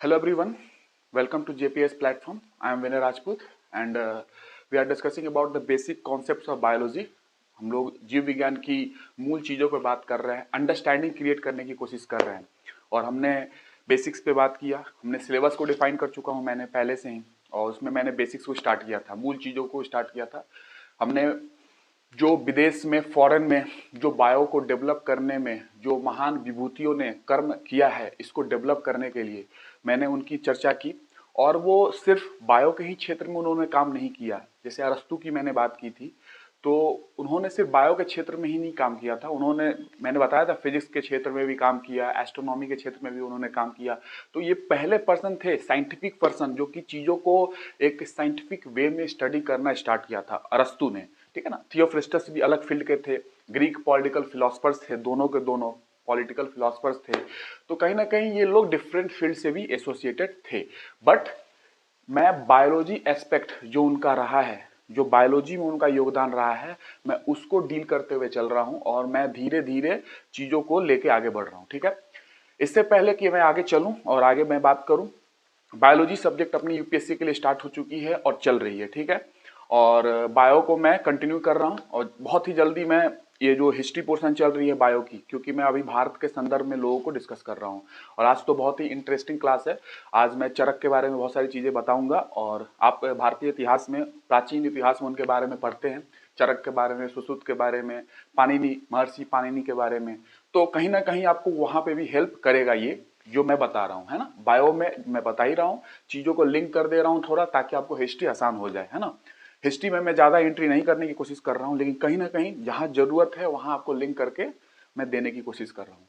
Hello everyone, welcome to JPS platform. I am Vinay Rajput and we are discussing about the basic concepts of biology. हम लोग जीव विज्ञान की मूल चीज़ों पर बात कर रहे हैं, अंडरस्टैंडिंग क्रिएट करने की कोशिश कर रहे हैं और हमने बेसिक्स पे बात किया। हमने सिलेबस को डिफाइन कर चुका हूँ मैंने पहले से ही, और उसमें मैंने बेसिक्स को स्टार्ट किया था, मूल चीज़ों को स्टार्ट किया था। हमने जो विदेश में फॉरेन में जो बायो को डेवलप करने में जो महान विभूतियों ने कर्म किया है, इसको डेवलप करने के लिए मैंने उनकी चर्चा की। और वो सिर्फ बायो के ही क्षेत्र में उन्होंने काम नहीं किया। जैसे अरस्तु की मैंने बात की थी, तो उन्होंने सिर्फ बायो के क्षेत्र में ही नहीं काम किया था, उन्होंने, मैंने बताया था, फिजिक्स के क्षेत्र में भी काम किया, एस्ट्रोनॉमी के क्षेत्र में भी उन्होंने काम किया। तो ये पहले पर्सन थे, साइंटिफिक पर्सन, जो कि चीज़ों को एक साइंटिफिक वे में स्टडी करना स्टार्ट किया था, अरस्तु ने। ठीक है ना। थियोफ्रिस्टस भी अलग फील्ड के थे, ग्रीक पॉलिटिकल फिलोसफर्स थे, दोनों के दोनों पॉलिटिकल फिलोसफर्स थे। तो कहीं ना कहीं ये लोग डिफरेंट फील्ड से भी एसोसिएटेड थे। बट मैं बायोलॉजी एस्पेक्ट जो उनका रहा है, जो बायोलॉजी में उनका योगदान रहा है, मैं उसको डील करते हुए चल रहा हूं और मैं धीरे धीरे चीज़ों को लेके आगे बढ़ रहा हूं। ठीक है। इससे पहले कि मैं आगे चलूं और आगे मैं बात करूं, बायोलॉजी सब्जेक्ट अपनी यूपीएससी के लिए स्टार्ट हो चुकी है और चल रही है। ठीक है। और बायो को मैं कंटिन्यू कर रहा हूँ और बहुत ही जल्दी मैं ये जो हिस्ट्री पोर्शन चल रही है बायो की, क्योंकि मैं अभी भारत के संदर्भ में लोगों को डिस्कस कर रहा हूँ। और आज तो बहुत ही इंटरेस्टिंग क्लास है। आज मैं चरक के बारे में बहुत सारी चीज़ें बताऊंगा और आप भारतीय इतिहास में, प्राचीन इतिहास में उनके बारे में पढ़ते हैं, चरक के बारे में, सुश्रुत के बारे में, पाणिनि, महर्षि पाणिनि के बारे में। तो कहीं ना कहीं आपको वहाँ पे भी हेल्प करेगा ये जो मैं बता रहा हूँ, है ना। बायो में मैं बता ही रहा हूँ, चीज़ों को लिंक कर दे रहा हूँ थोड़ा, ताकि आपको हिस्ट्री आसान हो जाए, है ना। हिस्ट्री में मैं ज़्यादा एंट्री नहीं करने की कोशिश कर रहा हूँ, लेकिन कहीं ना कहीं जहाँ जरूरत है वहाँ आपको लिंक करके मैं देने की कोशिश कर रहा हूँ।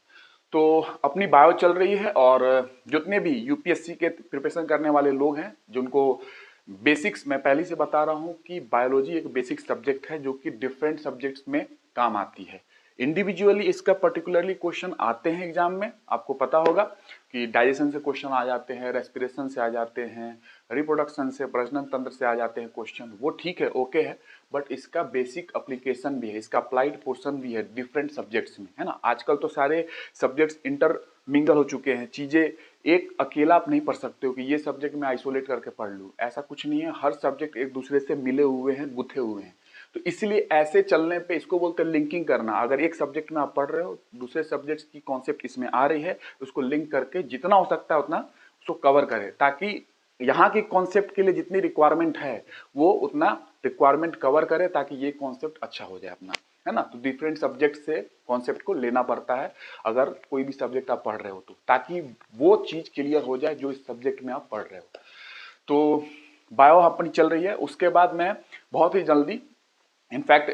तो अपनी बायो चल रही है और जितने भी यूपीएससी के प्रिपरेशन करने वाले लोग हैं, जिनको बेसिक्स, मैं पहले से बता रहा हूँ कि बायोलॉजी एक बेसिक सब्जेक्ट है जो कि डिफरेंट सब्जेक्ट्स में काम आती है। इंडिविजुअली इसका पर्टिकुलरली क्वेश्चन आते हैं एग्जाम में, आपको पता होगा कि डाइजेशन से क्वेश्चन आ जाते हैं, रेस्पिरेशन से आ जाते हैं, रिप्रोडक्शन से, प्रजनन तंत्र से आ जाते हैं क्वेश्चन। वो ठीक है, ओके है, बट इसका बेसिक एप्लीकेशन भी है, इसका अप्लाइड पोर्शन भी है डिफरेंट सब्जेक्ट्स में, है ना। आजकल तो सारे सब्जेक्ट्स इंटर मिंगल हो चुके हैं, चीजें एक अकेला आप नहीं पढ़ सकते हो कि ये सब्जेक्ट मैं आइसोलेट करके पढ़ लूँ, ऐसा कुछ नहीं है। हर सब्जेक्ट एक दूसरे से मिले हुए हैं, गुथे हुए हैं। तो इसलिए ऐसे चलने पे इसको बोलते हैं लिंकिंग करना। अगर एक सब्जेक्ट में आप पढ़ रहे हो, दूसरे सब्जेक्ट की कॉन्सेप्ट इसमें आ रही है, तो उसको लिंक करके जितना हो सकता है उतना उसको कवर करें, ताकि यहाँ की कॉन्सेप्ट के लिए जितनी रिक्वायरमेंट है वो उतना रिक्वायरमेंट कवर करे, ताकि ये कॉन्सेप्ट अच्छा हो जाए अपना, है ना। तो डिफरेंट सब्जेक्ट से कॉन्सेप्ट को लेना पड़ता है अगर कोई भी सब्जेक्ट आप पढ़ रहे हो, तो ताकि वो चीज क्लियर हो जाए जो इस सब्जेक्ट में आप पढ़ रहे हो। तो बायो अपनी चल रही है। उसके बाद मैं बहुत ही जल्दी, इनफैक्ट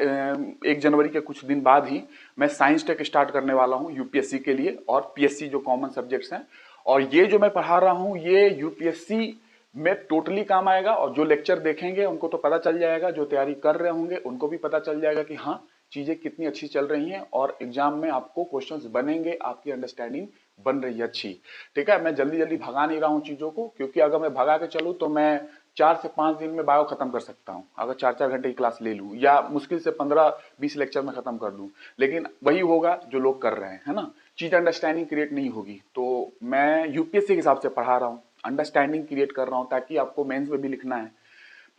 1 जनवरी के कुछ दिन बाद ही मैं साइंस टेक स्टार्ट करने वाला हूँ यूपीएससी के लिए, और पीएससी जो कॉमन सब्जेक्ट्स हैं। और ये जो मैं पढ़ा रहा हूँ ये यूपीएससी में टोटली काम आएगा, और जो लेक्चर देखेंगे उनको तो पता चल जाएगा, जो तैयारी कर रहे होंगे उनको भी पता चल जाएगा कि हाँ चीजें कितनी अच्छी चल रही हैं, और एग्जाम में आपको क्वेश्चंस बनेंगे, आपकी अंडरस्टैंडिंग बन रही है अच्छी। ठीक है। मैं जल्दी जल्दी भगा नहीं रहा हूँ चीजों को, क्योंकि अगर मैं भगा के चलूँ तो मैं 4 से 5 दिन में बायो खत्म कर सकता हूँ, अगर 4 4 घंटे की क्लास ले लूँ, या मुश्किल से 15 20 लेक्चर में खत्म कर दूँ। लेकिन वही होगा जो लोग कर रहे हैं, है ना। चीज अंडरस्टैंडिंग क्रिएट नहीं होगी। तो मैं यूपीएससी के हिसाब से पढ़ा रहा हूँ, अंडरस्टैंडिंग क्रिएट कर रहा हूँ, ताकि आपको मेंस में भी लिखना है,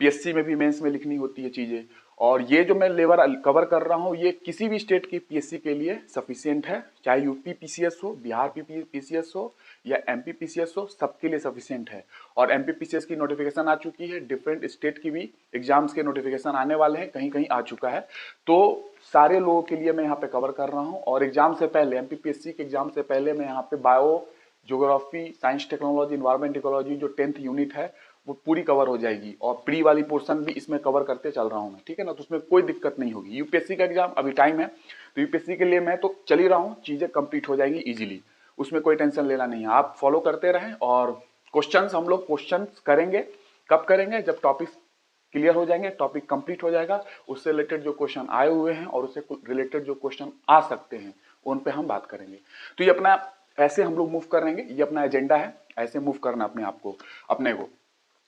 पीएससी में भी मेंस में लिखनी होती है चीजें। और ये जो मैं लेवल कवर कर रहा हूँ ये किसी भी स्टेट की पीएससी के लिए सफिशियंट है, चाहे यूपी पीसीएस हो, बिहार पीसीएस हो, या एमपी पीसीएस हो, सबके लिए सफिशियंट है। और एमपी पीसीएस की नोटिफिकेशन आ चुकी है, डिफरेंट स्टेट की भी एग्जाम्स के नोटिफिकेशन आने वाले हैं, कहीं कहीं आ चुका है। तो सारे लोगों के लिए मैं यहाँ पे कवर कर रहा हूँ। और एग्जाम से पहले, एमपीपीएससी के एग्जाम से पहले मैं यहाँ पे bio, geography, science technology, environment ecology जो 10th यूनिट है वो पूरी कवर हो जाएगी, और प्री वाली पोर्शन भी इसमें कवर करते चल रहा हूँ मैं। ठीक है ना। तो उसमें कोई दिक्कत नहीं होगी। यूपीएससी का एग्जाम अभी टाइम है, तो यूपीएससी के लिए मैं तो चल ही रहा हूँ, चीजें कंप्लीट हो जाएंगी इजीली, उसमें कोई टेंशन लेना नहीं है। आप फॉलो करते रहें। और क्वेश्चंस, हम लोग क्वेश्चंस करेंगे, कब करेंगे, जब टॉपिक क्लियर हो जाएंगे, टॉपिक कंप्लीट हो जाएगा, उससे रिलेटेड जो क्वेश्चन आए हुए हैं और उससे रिलेटेड जो क्वेश्चन आ सकते हैं उन पे हम बात करेंगे। तो ये अपना, ऐसे हम लोग मूव करेंगे, ये अपना एजेंडा है, ऐसे मूव करना अपने आप को, अपने को।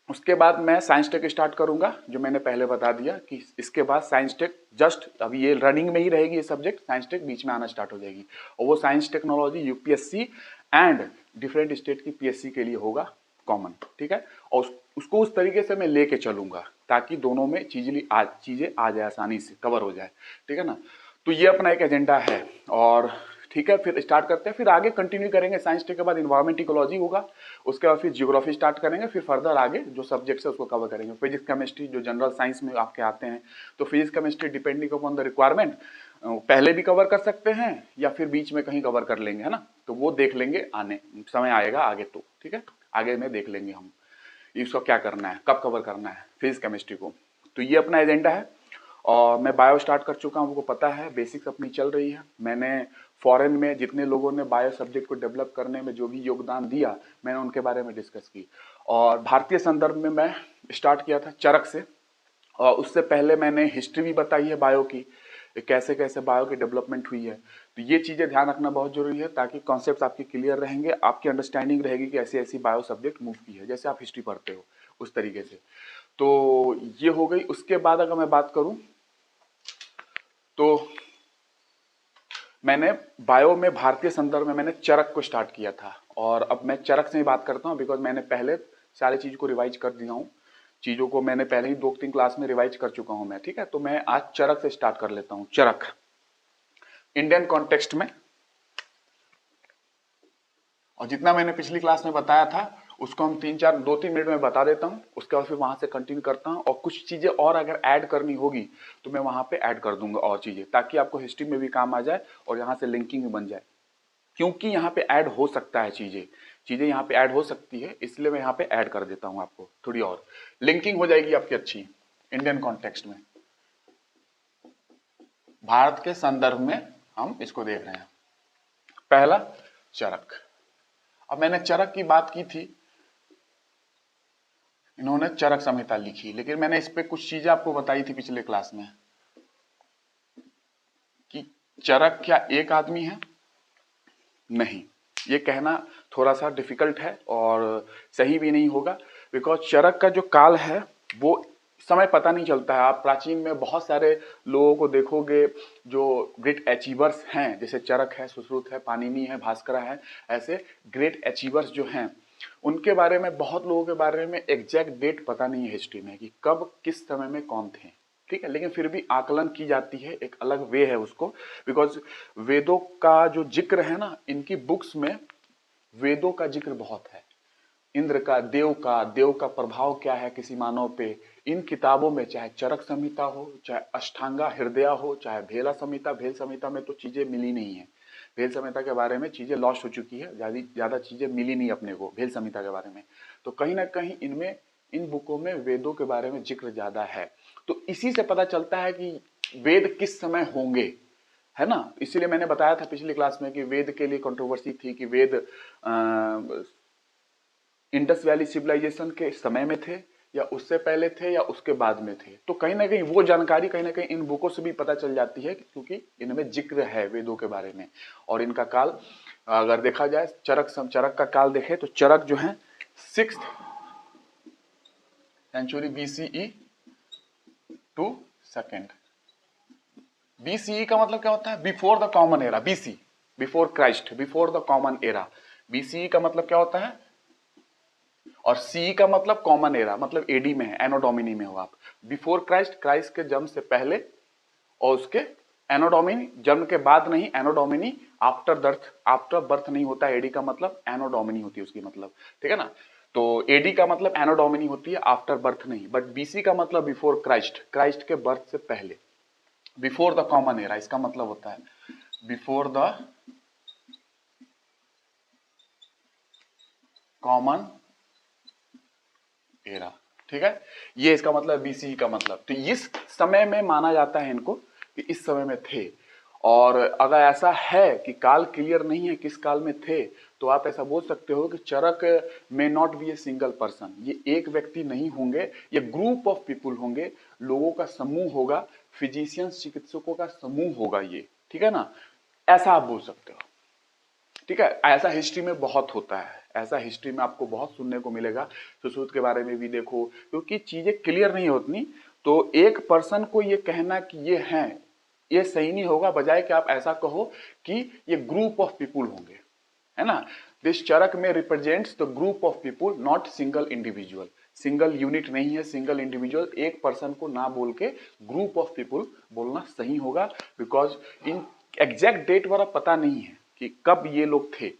उसके बाद मैं साइंस टेक स्टार्ट करूंगा, जो मैंने पहले बता दिया कि इसके बाद साइंस टेक, जस्ट अभी ये रनिंग में ही रहेगी ये सब्जेक्ट, साइंस टेक बीच में आना स्टार्ट हो जाएगी। और वो science technology UPSC and different state की पीएससी के लिए होगा। कॉमन, ठीक है। और उसको उस तरीके से मैं लेके चलूंगा ताकि दोनों में चीजें आ जाए, आसानी से कवर हो जाए, ठीक है ना। तो ये अपना एक एजेंडा है। और ठीक है, फिर स्टार्ट करते हैं, फिर आगे कंटिन्यू करेंगे। साइंस टे के बाद इन्वायरमेंट इकोलॉजी होगा, उसके बाद फिर जियोग्राफी स्टार्ट करेंगे, फिर फर्दर आगे जो सब्जेक्ट्स है उसको कवर करेंगे। फिजिक्स केमिस्ट्री जो जनरल साइंस में आपके आते हैं, तो physics chemistry depending upon the requirement पहले भी कवर कर सकते हैं या फिर बीच में कहीं कवर कर लेंगे, है ना। तो वो देख लेंगे, आने समय आएगा आगे, तो ठीक है, आगे में देख लेंगे हम इसको क्या करना है, कब कवर करना है फिजिक्स केमिस्ट्री को। तो ये अपना एजेंडा है। और मैं बायो स्टार्ट कर चुका हूँ, आपको पता है, बेसिक्स अपनी चल रही है। मैंने फॉरेन में जितने लोगों ने बायो सब्जेक्ट को डेवलप करने में जो भी योगदान दिया, मैंने उनके बारे में डिस्कस की। और भारतीय संदर्भ में मैं स्टार्ट किया था चरक से, और उससे पहले मैंने हिस्ट्री भी बताई है बायो की, कैसे कैसे बायो की डेवलपमेंट हुई है। तो ये चीजें ध्यान रखना बहुत जरूरी है ताकि कॉन्सेप्ट आपके क्लियर रहेंगे, आपकी अंडरस्टैंडिंग रहेगी कि ऐसी ऐसी बायो सब्जेक्ट मूव की है, जैसे आप हिस्ट्री पढ़ते हो उस तरीके से। तो ये हो गई। उसके बाद अगर मैं बात करूं तो मैंने बायो में भारतीय संदर्भ में मैंने चरक को स्टार्ट किया था, और अब मैं चरक से ही बात करता हूं बिकॉज मैंने पहले सारी चीज को रिवाइज कर दिया हूं। चीजों को मैंने पहले ही 2-3 क्लास में रिवाइज कर चुका हूं मैं, ठीक है। तो मैं आज चरक से स्टार्ट कर लेता हूं। चरक इंडियन कॉन्टेक्स्ट में, और जितना मैंने पिछली क्लास में बताया था उसको हम 2-3 मिनट में बता देता हूं, उसके बाद फिर वहां से कंटिन्यू करता हूं। और कुछ चीजें और अगर ऐड करनी होगी तो मैं वहां पे ऐड कर दूंगा और चीजें, ताकि आपको हिस्ट्री में भी काम आ जाए और यहाँ से लिंकिंग भी बन जाए। क्योंकि यहाँ पे ऐड हो सकता है चीजें चीजें यहाँ पे ऐड हो सकती है, इसलिए मैं यहाँ पे ऐड कर देता हूँ आपको, थोड़ी और लिंकिंग हो जाएगी आपकी अच्छी। इंडियन कॉन्टेक्स्ट में भारत के संदर्भ में हम इसको देख रहे हैं। पहला चरक। अब मैंने चरक की बात की थी, इन्होंने चरक संहिता लिखी, लेकिन मैंने इस पे कुछ चीजें आपको बताई थी पिछले क्लास में कि चरक क्या एक आदमी है। नहीं, ये कहना थोड़ा सा डिफिकल्ट है और सही भी नहीं होगा, बिकॉज चरक का जो काल है वो समय पता नहीं चलता है। आप प्राचीन में बहुत सारे लोगों को देखोगे जो ग्रेट अचीवर्स हैं, जैसे चरक है, सुश्रुत है, पाणिनि है, भास्कर है, ऐसे ग्रेट अचीवर्स जो हैं उनके बारे में, बहुत लोगों के बारे में एग्जैक्ट डेट पता नहीं है हिस्ट्री में कि कब किस समय में कौन थे, ठीक है। लेकिन फिर भी आकलन की जाती है, एक अलग वे है उसको, बिकॉज वेदों का जो जिक्र है ना, इनकी बुक्स में वेदों का जिक्र बहुत है। इंद्र का, देव का प्रभाव क्या है किसी मानव पे, इन किताबों में, चाहे चरक संहिता हो, चाहे अष्टांगा हृदया हो, चाहे भेला संहिता, भेल संहिता में तो चीजें मिली नहीं है। भेल संहिता के बारे में चीजें लॉस्ट हो चुकी है, ज्यादा चीजें मिली नहीं अपने को भेल संहिता के बारे में। तो कहीं ना कहीं इनमें, इन बुकों में वेदों के बारे में जिक्र ज्यादा है। तो इसी से पता चलता है कि वेद किस समय होंगे, है ना। इसीलिए मैंने बताया था पिछली क्लास में कि वेद के लिए कंट्रोवर्सी थी कि वेद इंडस वैली सिविलाइजेशन के समय में थे या उससे पहले थे या उसके बाद में थे। तो कहीं ना कहीं वो जानकारी कहीं ना कहीं इन बुकों से भी पता चल जाती है, क्योंकि इनमें जिक्र है वेदों के बारे में। और इनका काल अगर देखा जाए, चरक का काल देखे तो चरक जो है 6th century BCE to 2nd। BCE का मतलब क्या होता है? Before the common era. BC before Christ, before the common era. BCE का मतलब क्या होता है? और सी का मतलब कॉमन एरा, मतलब एडी में है, एनो डोमिनी में हो आप। बिफोर क्राइस्ट, क्राइस्ट के जन्म से पहले, और उसके एनो डोमिनी, जन्म के बाद नहीं, एनो डोमिनी आफ्टर बर्थ नहीं होता। एडी का मतलब एनो डोमिनी होती है उसकी, मतलब ठीक है ना। तो एडी का मतलब एनो डोमिनी होती है, आफ्टर बर्थ नहीं। बट बीसी का मतलब बिफोर क्राइस्ट, क्राइस्ट के बर्थ से पहले, बिफोर द कॉमन एरा, इसका मतलब होता है बिफोर द कॉमन एरा, ठीक है। ये इसका मतलब बीसी का मतलब। तो इस समय में माना जाता है इनको कि इस समय में थे। और अगर ऐसा है कि काल क्लियर नहीं है किस काल में थे, तो आप ऐसा बोल सकते हो कि Charak may not be a single person. ये एक व्यक्ति नहीं होंगे, ये ग्रुप ऑफ पीपुल होंगे, लोगों का समूह होगा, फिजिशियंस, चिकित्सकों का समूह होगा ये, ठीक है ना। ऐसा आप बोल सकते हो, ठीक है। ऐसा हिस्ट्री में बहुत होता है, ऐसा हिस्ट्री में आपको बहुत सुनने को मिलेगा। सुश्रुत के बारे में भी देखो, क्योंकि चीजें क्लियर नहीं होती, तो एक पर्सन को ये कहना कि ये हैं, ये सही नहीं होगा। बजाय कि आप ऐसा कहो कि ये ग्रुप ऑफ पीपुल होंगे, है ना। दिस चरक में represents the group of people, not single individual. Single unit नहीं है, सिंगल इंडिविजुअल, एक पर्सन को ना बोल के ग्रुप ऑफ पीपुल बोलना सही होगा, बिकॉज इन एग्जैक्ट डेट वाला पता नहीं है कि कब ये लोग थे।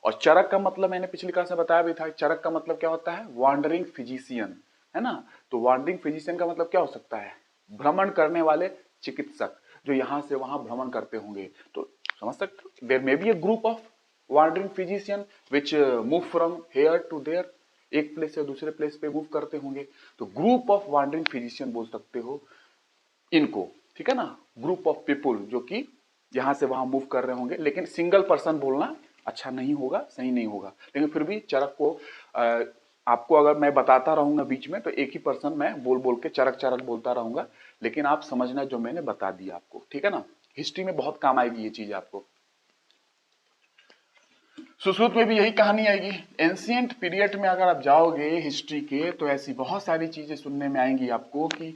और चरक का मतलब मैंने पिछली क्लास में बताया भी था, चरक का मतलब क्या होता है, वांडरिंग फिजिशियन, है ना। तो वांडरिंग फिजिशियन का मतलब क्या हो सकता है, भ्रमण करने वाले चिकित्सक, जो यहाँ से वहां भ्रमण करते होंगे। तो समझ सकते हो, there may be a group of wandering physician which move from here to there, एक प्लेस से दूसरे प्लेस पे मूव करते होंगे, तो ग्रुप ऑफ वॉन्डरिंग फिजिशियन बोल सकते हो इनको, ठीक है ना। ग्रुप ऑफ पीपुल जो कि यहां से वहां मूव कर रहे होंगे, लेकिन सिंगल पर्सन बोलना अच्छा नहीं होगा, सही नहीं होगा। लेकिन फिर भी चरक को आपको अगर मैं बताता रहूंगा बीच में, तो एक ही पर्सन मैं बोल बोल के चरक चरक बोलता रहूंगा, लेकिन आप समझना जो मैंने बता दिया आपको, ठीक है ना। हिस्ट्री में बहुत काम आएगी ये चीज आपको। सुश्रुत में भी यही कहानी आएगी। एंशियंट पीरियड में अगर आप जाओगे हिस्ट्री के, तो ऐसी बहुत सारी चीजें सुनने में आएंगी आपको कि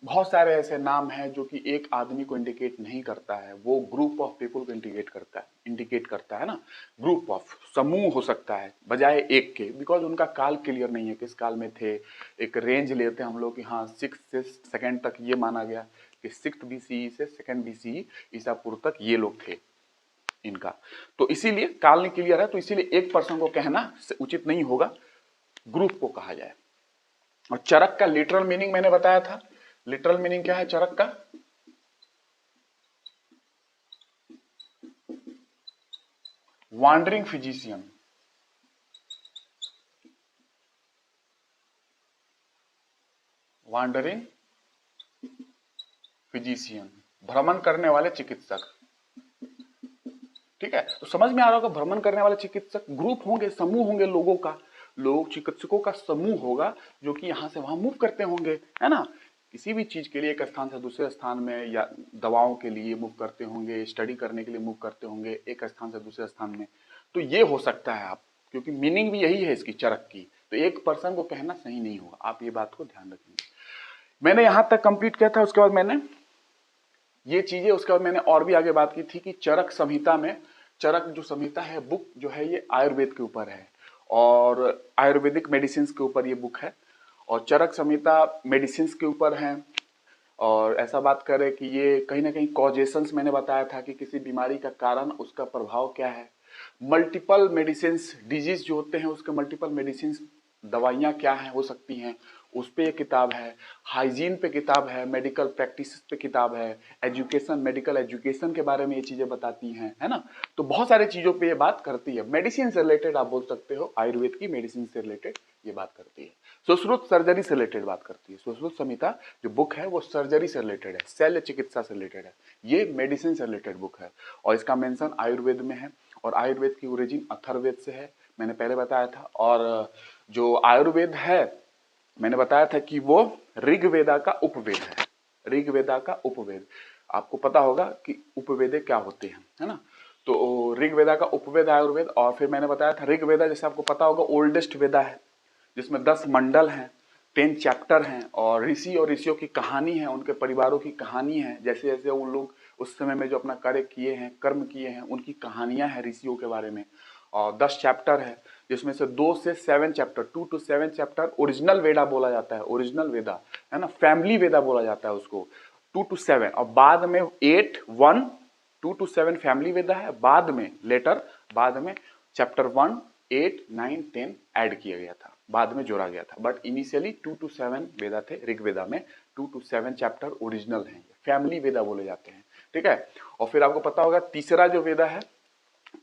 बहुत सारे ऐसे नाम हैं जो कि एक आदमी को इंडिकेट नहीं करता है, वो ग्रुप ऑफ पीपल को इंडिकेट करता है ना। ग्रुप ऑफ, समूह हो सकता है बजाय एक के, बिकॉज उनका काल क्लियर नहीं है, किस काल में थे। एक रेंज लेते हैं हम लोग कि हाँ 6 से 2 तक ये माना गया कि 6 BCE से 2 BCE ईसा पूर्व तक ये लोग थे इनका। तो इसीलिए काल नहीं क्लियर है, तो इसीलिए एक पर्सन को कहना उचित नहीं होगा, ग्रुप को कहा जाए। और चरक का लिटरल मीनिंग मैंने बताया था। लिटरल मीनिंग क्या है चरक का, वांडरिंग फिजिशियन। वांडरिंग फिजिशियन, भ्रमण करने वाले चिकित्सक, ठीक है। तो समझ में आ रहा होगा, भ्रमण करने वाले चिकित्सक, ग्रुप होंगे, समूह होंगे लोगों का, लोग चिकित्सकों का समूह होगा जो कि यहां से वहां मूव करते होंगे, है ना। किसी भी चीज के लिए एक स्थान से दूसरे स्थान में, या दवाओं के लिए मूव करते होंगे, स्टडी करने के लिए मूव करते होंगे एक स्थान से दूसरे स्थान में। तो ये हो सकता है आप, क्योंकि मीनिंग भी यही है इसकी चरक की, तो एक पर्सन को कहना सही नहीं होगा, आप ये बात को ध्यान रखेंगे। मैंने यहां तक कंप्लीट किया था, उसके बाद मैंने ये चीजें, उसके बाद मैंने और भी आगे बात की थी कि चरक संहिता में, चरक जो संहिता है बुक जो है ये आयुर्वेद के ऊपर है, और आयुर्वेदिक मेडिसिन के ऊपर ये बुक है, और चरक संहिता मेडिसिन के ऊपर है। और ऐसा बात करें कि ये कहीं ना कहीं कॉजेशंस मैंने बताया था कि किसी बीमारी का कारण, उसका प्रभाव क्या है। मल्टीपल मेडिसिन, डिजीज जो होते हैं उसके मल्टीपल मेडिसिन, दवाइयाँ क्या है हो सकती हैं, उस पे एक किताब है। हाइजीन पे किताब है, मेडिकल प्रैक्टिस पे किताब है, एजुकेशन, मेडिकल एजुकेशन के बारे में ये चीजें बताती हैं, है ना। तो बहुत सारी चीजों पे ये बात करती है, मेडिसिन से रिलेटेड आप बोल सकते हो, आयुर्वेद की मेडिसिन से रिलेटेड ये बात करती है। सुश्रुत सर्जरी से रिलेटेड बात करती है। सुश्रुत संहिता जो बुक है वो सर्जरी से रिलेटेड है, शल्य चिकित्सा से रिलेटेड है, ये मेडिसिन से रिलेटेड बुक है, और इसका मेंशन आयुर्वेद में है, और आयुर्वेद की ओरिजिन अथर्ववेद से है, मैंने पहले बताया था। और जो आयुर्वेद है मैंने बताया था कि वो ऋग्वेदा का उपवेद है, ऋग्वेदा का उपवेद। आपको पता होगा कि उपवेदे क्या होते हैं, है ना। तो ऋग्वेदा का उपवेद आयुर्वेद। और फिर मैंने बताया था ऋग्वेदा, जैसे आपको पता होगा, ओल्डेस्ट वेदा है, जिसमें 10 मंडल हैं, 10 चैप्टर हैं, और ऋषि और ऋषियों की कहानी है, उनके परिवारों की कहानी है, जैसे जैसे उन लोग उस समय में जो अपना कार्य किए हैं, कर्म किए हैं, उनकी कहानियां हैं ऋषियों के बारे में। और 10 चैप्टर है, जिसमें से 2 से 7 चैप्टर, 2 to 7 चैप्टर ओरिजिनल वेदा बोला जाता है, ओरिजिनल वेदा, है ना, फैमिली वेदा बोला जाता है उसको, 2 to 7। और बाद में 8 1 2 to 7 फैमिली वेदा है, बाद में लेटर, बाद में चैप्टर 1 8 9 10 ऐड किया गया था, बाद में जोड़ा गया था, बट इनिशियली 2 to 7 वेदा थे ऋग्वेदा में। 2 to 7 चैप्टर ओरिजिनल हैं, फैमिली वेदा बोले जाते हैं, ठीक है। और फिर आपको पता होगा तीसरा जो वेदा है,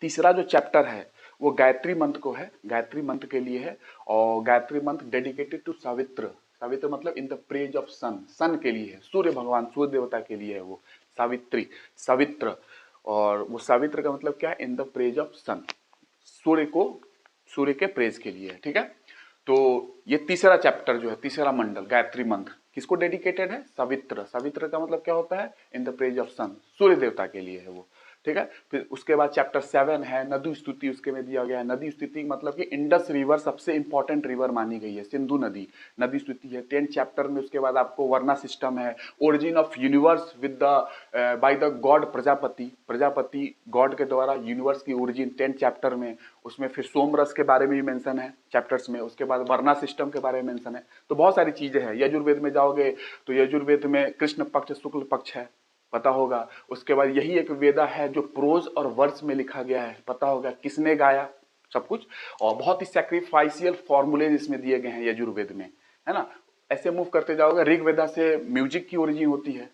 तीसरा जो चैप्टर है वो गायत्री मंत्र को है, गायत्री मंत्र के लिए है, और गायत्री मंत्र डेडिकेटेड टू सावित्र। सावित्र मतलब इन द प्रेज ऑफ सन, सन के लिए है, सूर्य भगवान, सूर्य देवता के लिए है वो सावित्री, सावित्र। और वो सावित्र का मतलब क्या है, इन द प्रेज ऑफ सन, सूर्य को, सूर्य के प्रेज के लिए है, ठीक है। तो ये तीसरा चैप्टर जो है, तीसरा मंडल गायत्री मंत्र किसको डेडिकेटेड है, सावित्र। सावित्र का मतलब क्या होता है, इन द प्रेज ऑफ सन, सूर्य देवता के लिए है वो, ठीक है। फिर उसके बाद चैप्टर 7 है नदी स्तुति, उसके में दिया गया है। नदी स्तुति मतलब कि इंडस रिवर सबसे इंपॉर्टेंट रिवर मानी गई है, सिंधु नदी, नदी स्तुति है 10 चैप्टर में। उसके बाद आपको वर्ना सिस्टम है, origin of universe with the by the God Prajapati, Prajapati God के द्वारा यूनिवर्स की ओरिजिन 10 चैप्टर में। उसमें फिर सोमरस के बारे में भी मेंशन है चैप्टर्स में। उसके बाद वर्ना सिस्टम के बारे में मेंशन है। तो बहुत सारी चीजें हैं। यजुर्वेद में जाओगे तो यजुर्वेद में कृष्ण पक्ष शुक्ल पक्ष है, पता होगा। उसके बाद यही एक वेदा है जो प्रोज और वर्स में लिखा गया है, पता होगा किसने गाया, सब कुछ। और बहुत ही सैक्रिफाइशियल फॉर्मूलेज इसमें दिए गए हैं यजुर्वेद में, है ना। ऐसे मूव करते जाओगे, ऋग्वेदा से म्यूजिक की ओरिजिन होती है।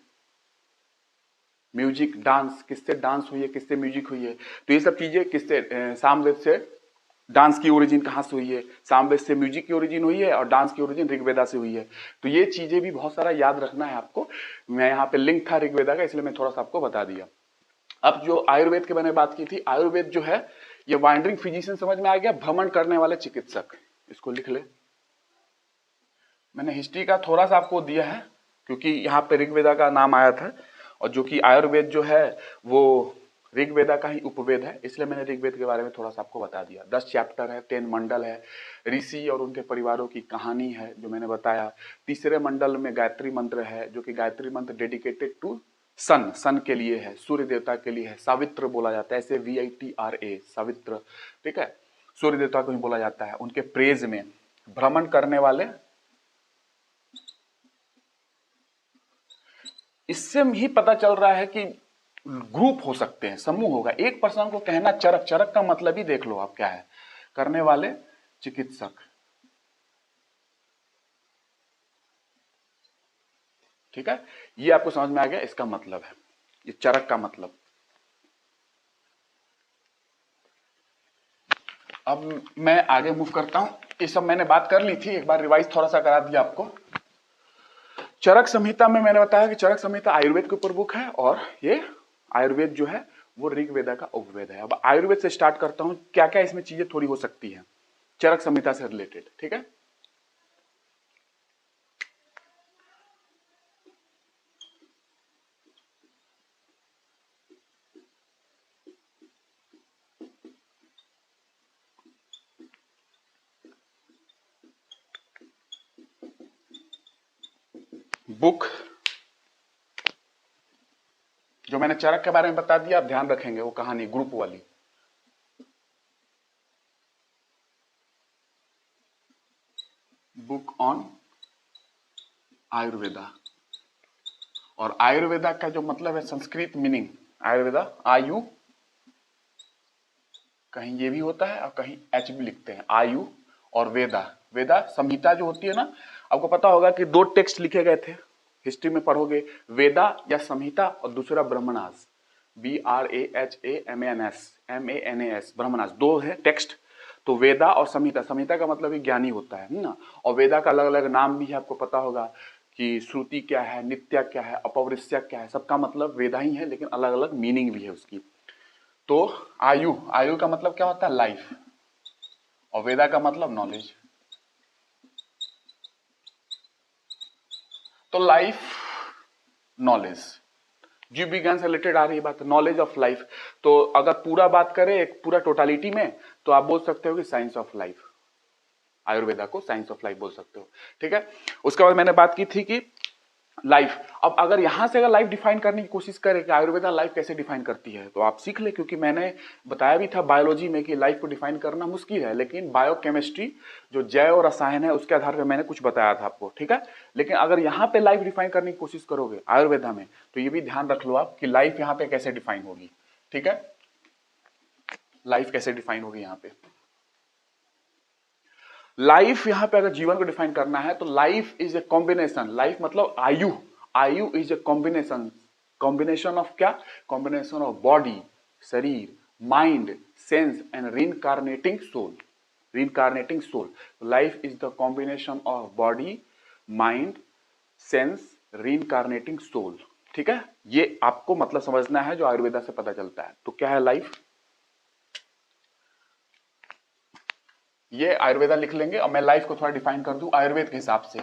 म्यूजिक, डांस, किससे डांस हुई है, किससे म्यूजिक हुई है। तो ये सब चीजें किससे, सामवेद से डांस की ओरिजिन कहाँ से हुई है, सामवेद से म्यूजिक की ओरिजिन हुई है, और डांस की ओरिजिन ऋग्वेदा से हुई है। तो ये चीजें भी बहुत सारा याद रखना है आपको। मैं यहाँ पे लिंक था ऋग्वेदा का, इसलिए मैं थोड़ा सा आपको बता दिया। अब जो आयुर्वेद के मैंने बात की थी, आयुर्वेद जो है ये वाइंडरिंग फिजिशियन समझ में आ गया, भ्रमण करने वाले चिकित्सक, इसको लिख ले। मैंने हिस्ट्री का थोड़ा सा आपको दिया है क्योंकि यहाँ पे ऋग्वेदा का नाम आया था, और जो कि आयुर्वेद जो है वो ऋग्वेदा का ही उपवेद है, इसलिए मैंने ऋग्वेद के बारे में थोड़ा सा आपको बता दिया। 10 चैप्टर है, 10 मंडल है, ऋषि और उनके परिवारों की कहानी है जो मैंने बताया। तीसरे मंडल में गायत्री मंत्र है, जो कि गायत्री मंत्र डेडिकेटेड टू सन, सन के लिए है, सूर्य देवता के लिए है। सावित्र बोला जाता है, ऐसे VITRA, सावित्र, ठीक है, सूर्य देवता को ही बोला जाता है उनके प्रेज में। भ्रमण करने वाले, इससे ही पता चल रहा है कि ग्रुप हो सकते हैं, समूह होगा। एक पर्सन को कहना चरक, चरक का मतलब ही देख लो आप क्या है, करने वाले चिकित्सक, ठीक है। ये आपको समझ में आ गया, इसका मतलब है ये चरक का मतलब। अब मैं आगे मूव करता हूं। ये सब मैंने बात कर ली थी, एक बार रिवाइज थोड़ा सा करा दिया आपको। चरक संहिता में मैंने बताया कि चरक संहिता आयुर्वेद के ऊपर बुक है, और ये आयुर्वेद जो है वो ऋग्वेदा का उपवेद है। अब आयुर्वेद से स्टार्ट करता हूं, क्या क्या इसमें चीजें थोड़ी हो सकती हैं चरक संहिता से रिलेटेड, ठीक है। बुक जो मैंने चरक के बारे में बता दिया, आप ध्यान रखेंगे वो कहानी ग्रुप वाली। बुक ऑन आयुर्वेदा, और आयुर्वेदा का जो मतलब है संस्कृत मीनिंग, आयुर्वेदा, आयु, कहीं ये भी होता है और कहीं एच भी लिखते हैं, आयु। और वेदा, वेदा संहिता जो होती है ना, आपको पता होगा कि 2 टेक्स्ट लिखे गए थे, हिस्ट्री में पढ़ोगे, वेदा या संहिता, और दूसरा ब्रह्मणास, BRAHAMANS, ब्रह्मणास, 2 है टेक्स्ट। तो वेदा और संहिता, संहिता का मतलब ही ज्ञानी होता है ना। और वेदा का अलग अलग नाम भी है, आपको पता होगा कि श्रुति क्या है, नित्या क्या है, अपौरुषेय क्या है, सबका मतलब वेदा ही है, लेकिन अलग अलग मीनिंग भी है उसकी। तो आयु, आयु का मतलब क्या होता है, लाइफ, और वेदा का मतलब नॉलेज। तो लाइफ, नॉलेज, जीव विज्ञान से रिलेटेड आ रही बात, नॉलेज ऑफ लाइफ। तो अगर पूरा बात करें एक पूरा टोटालिटी में, तो आप बोल सकते हो कि साइंस ऑफ लाइफ, आयुर्वेदा को साइंस ऑफ लाइफ बोल सकते हो, ठीक है। उसके बाद मैंने बात की थी कि लाइफ, अब अगर यहां से अगर लाइफ डिफाइन करने की कोशिश करें कि आयुर्वेदा लाइफ कैसे डिफाइन करती है, तो आप सीख ले, क्योंकि मैंने बताया भी था बायोलॉजी में कि लाइफ को डिफाइन करना मुश्किल है, लेकिन बायोकेमिस्ट्री जो जैव रसायन है उसके आधार पर मैंने कुछ बताया था आपको, ठीक है। लेकिन अगर यहाँ पे लाइफ डिफाइन करने की कोशिश करोगे आयुर्वेदा में, तो ये भी ध्यान रख लो आप कि लाइफ यहाँ पे कैसे डिफाइन होगी, ठीक है। लाइफ कैसे डिफाइन होगी यहाँ पे, लाइफ यहाँ पे अगर जीवन को डिफाइन करना है तो life is a combination, life मतलब आयु, आयु is a combination, combination of क्या, कॉम्बिनेशन ऑफ बॉडी, शरीर, mind, sense and reincarnating soul, reincarnating soul. Life is the combination of body, mind, sense, reincarnating soul, ठीक है। ये आपको मतलब समझना है जो आयुर्वेदा से पता चलता है। तो क्या है लाइफ, ये आयुर्वेदा लिख लेंगे, और मैं लाइफ को थोड़ा डिफाइन कर दूं आयुर्वेद के हिसाब से।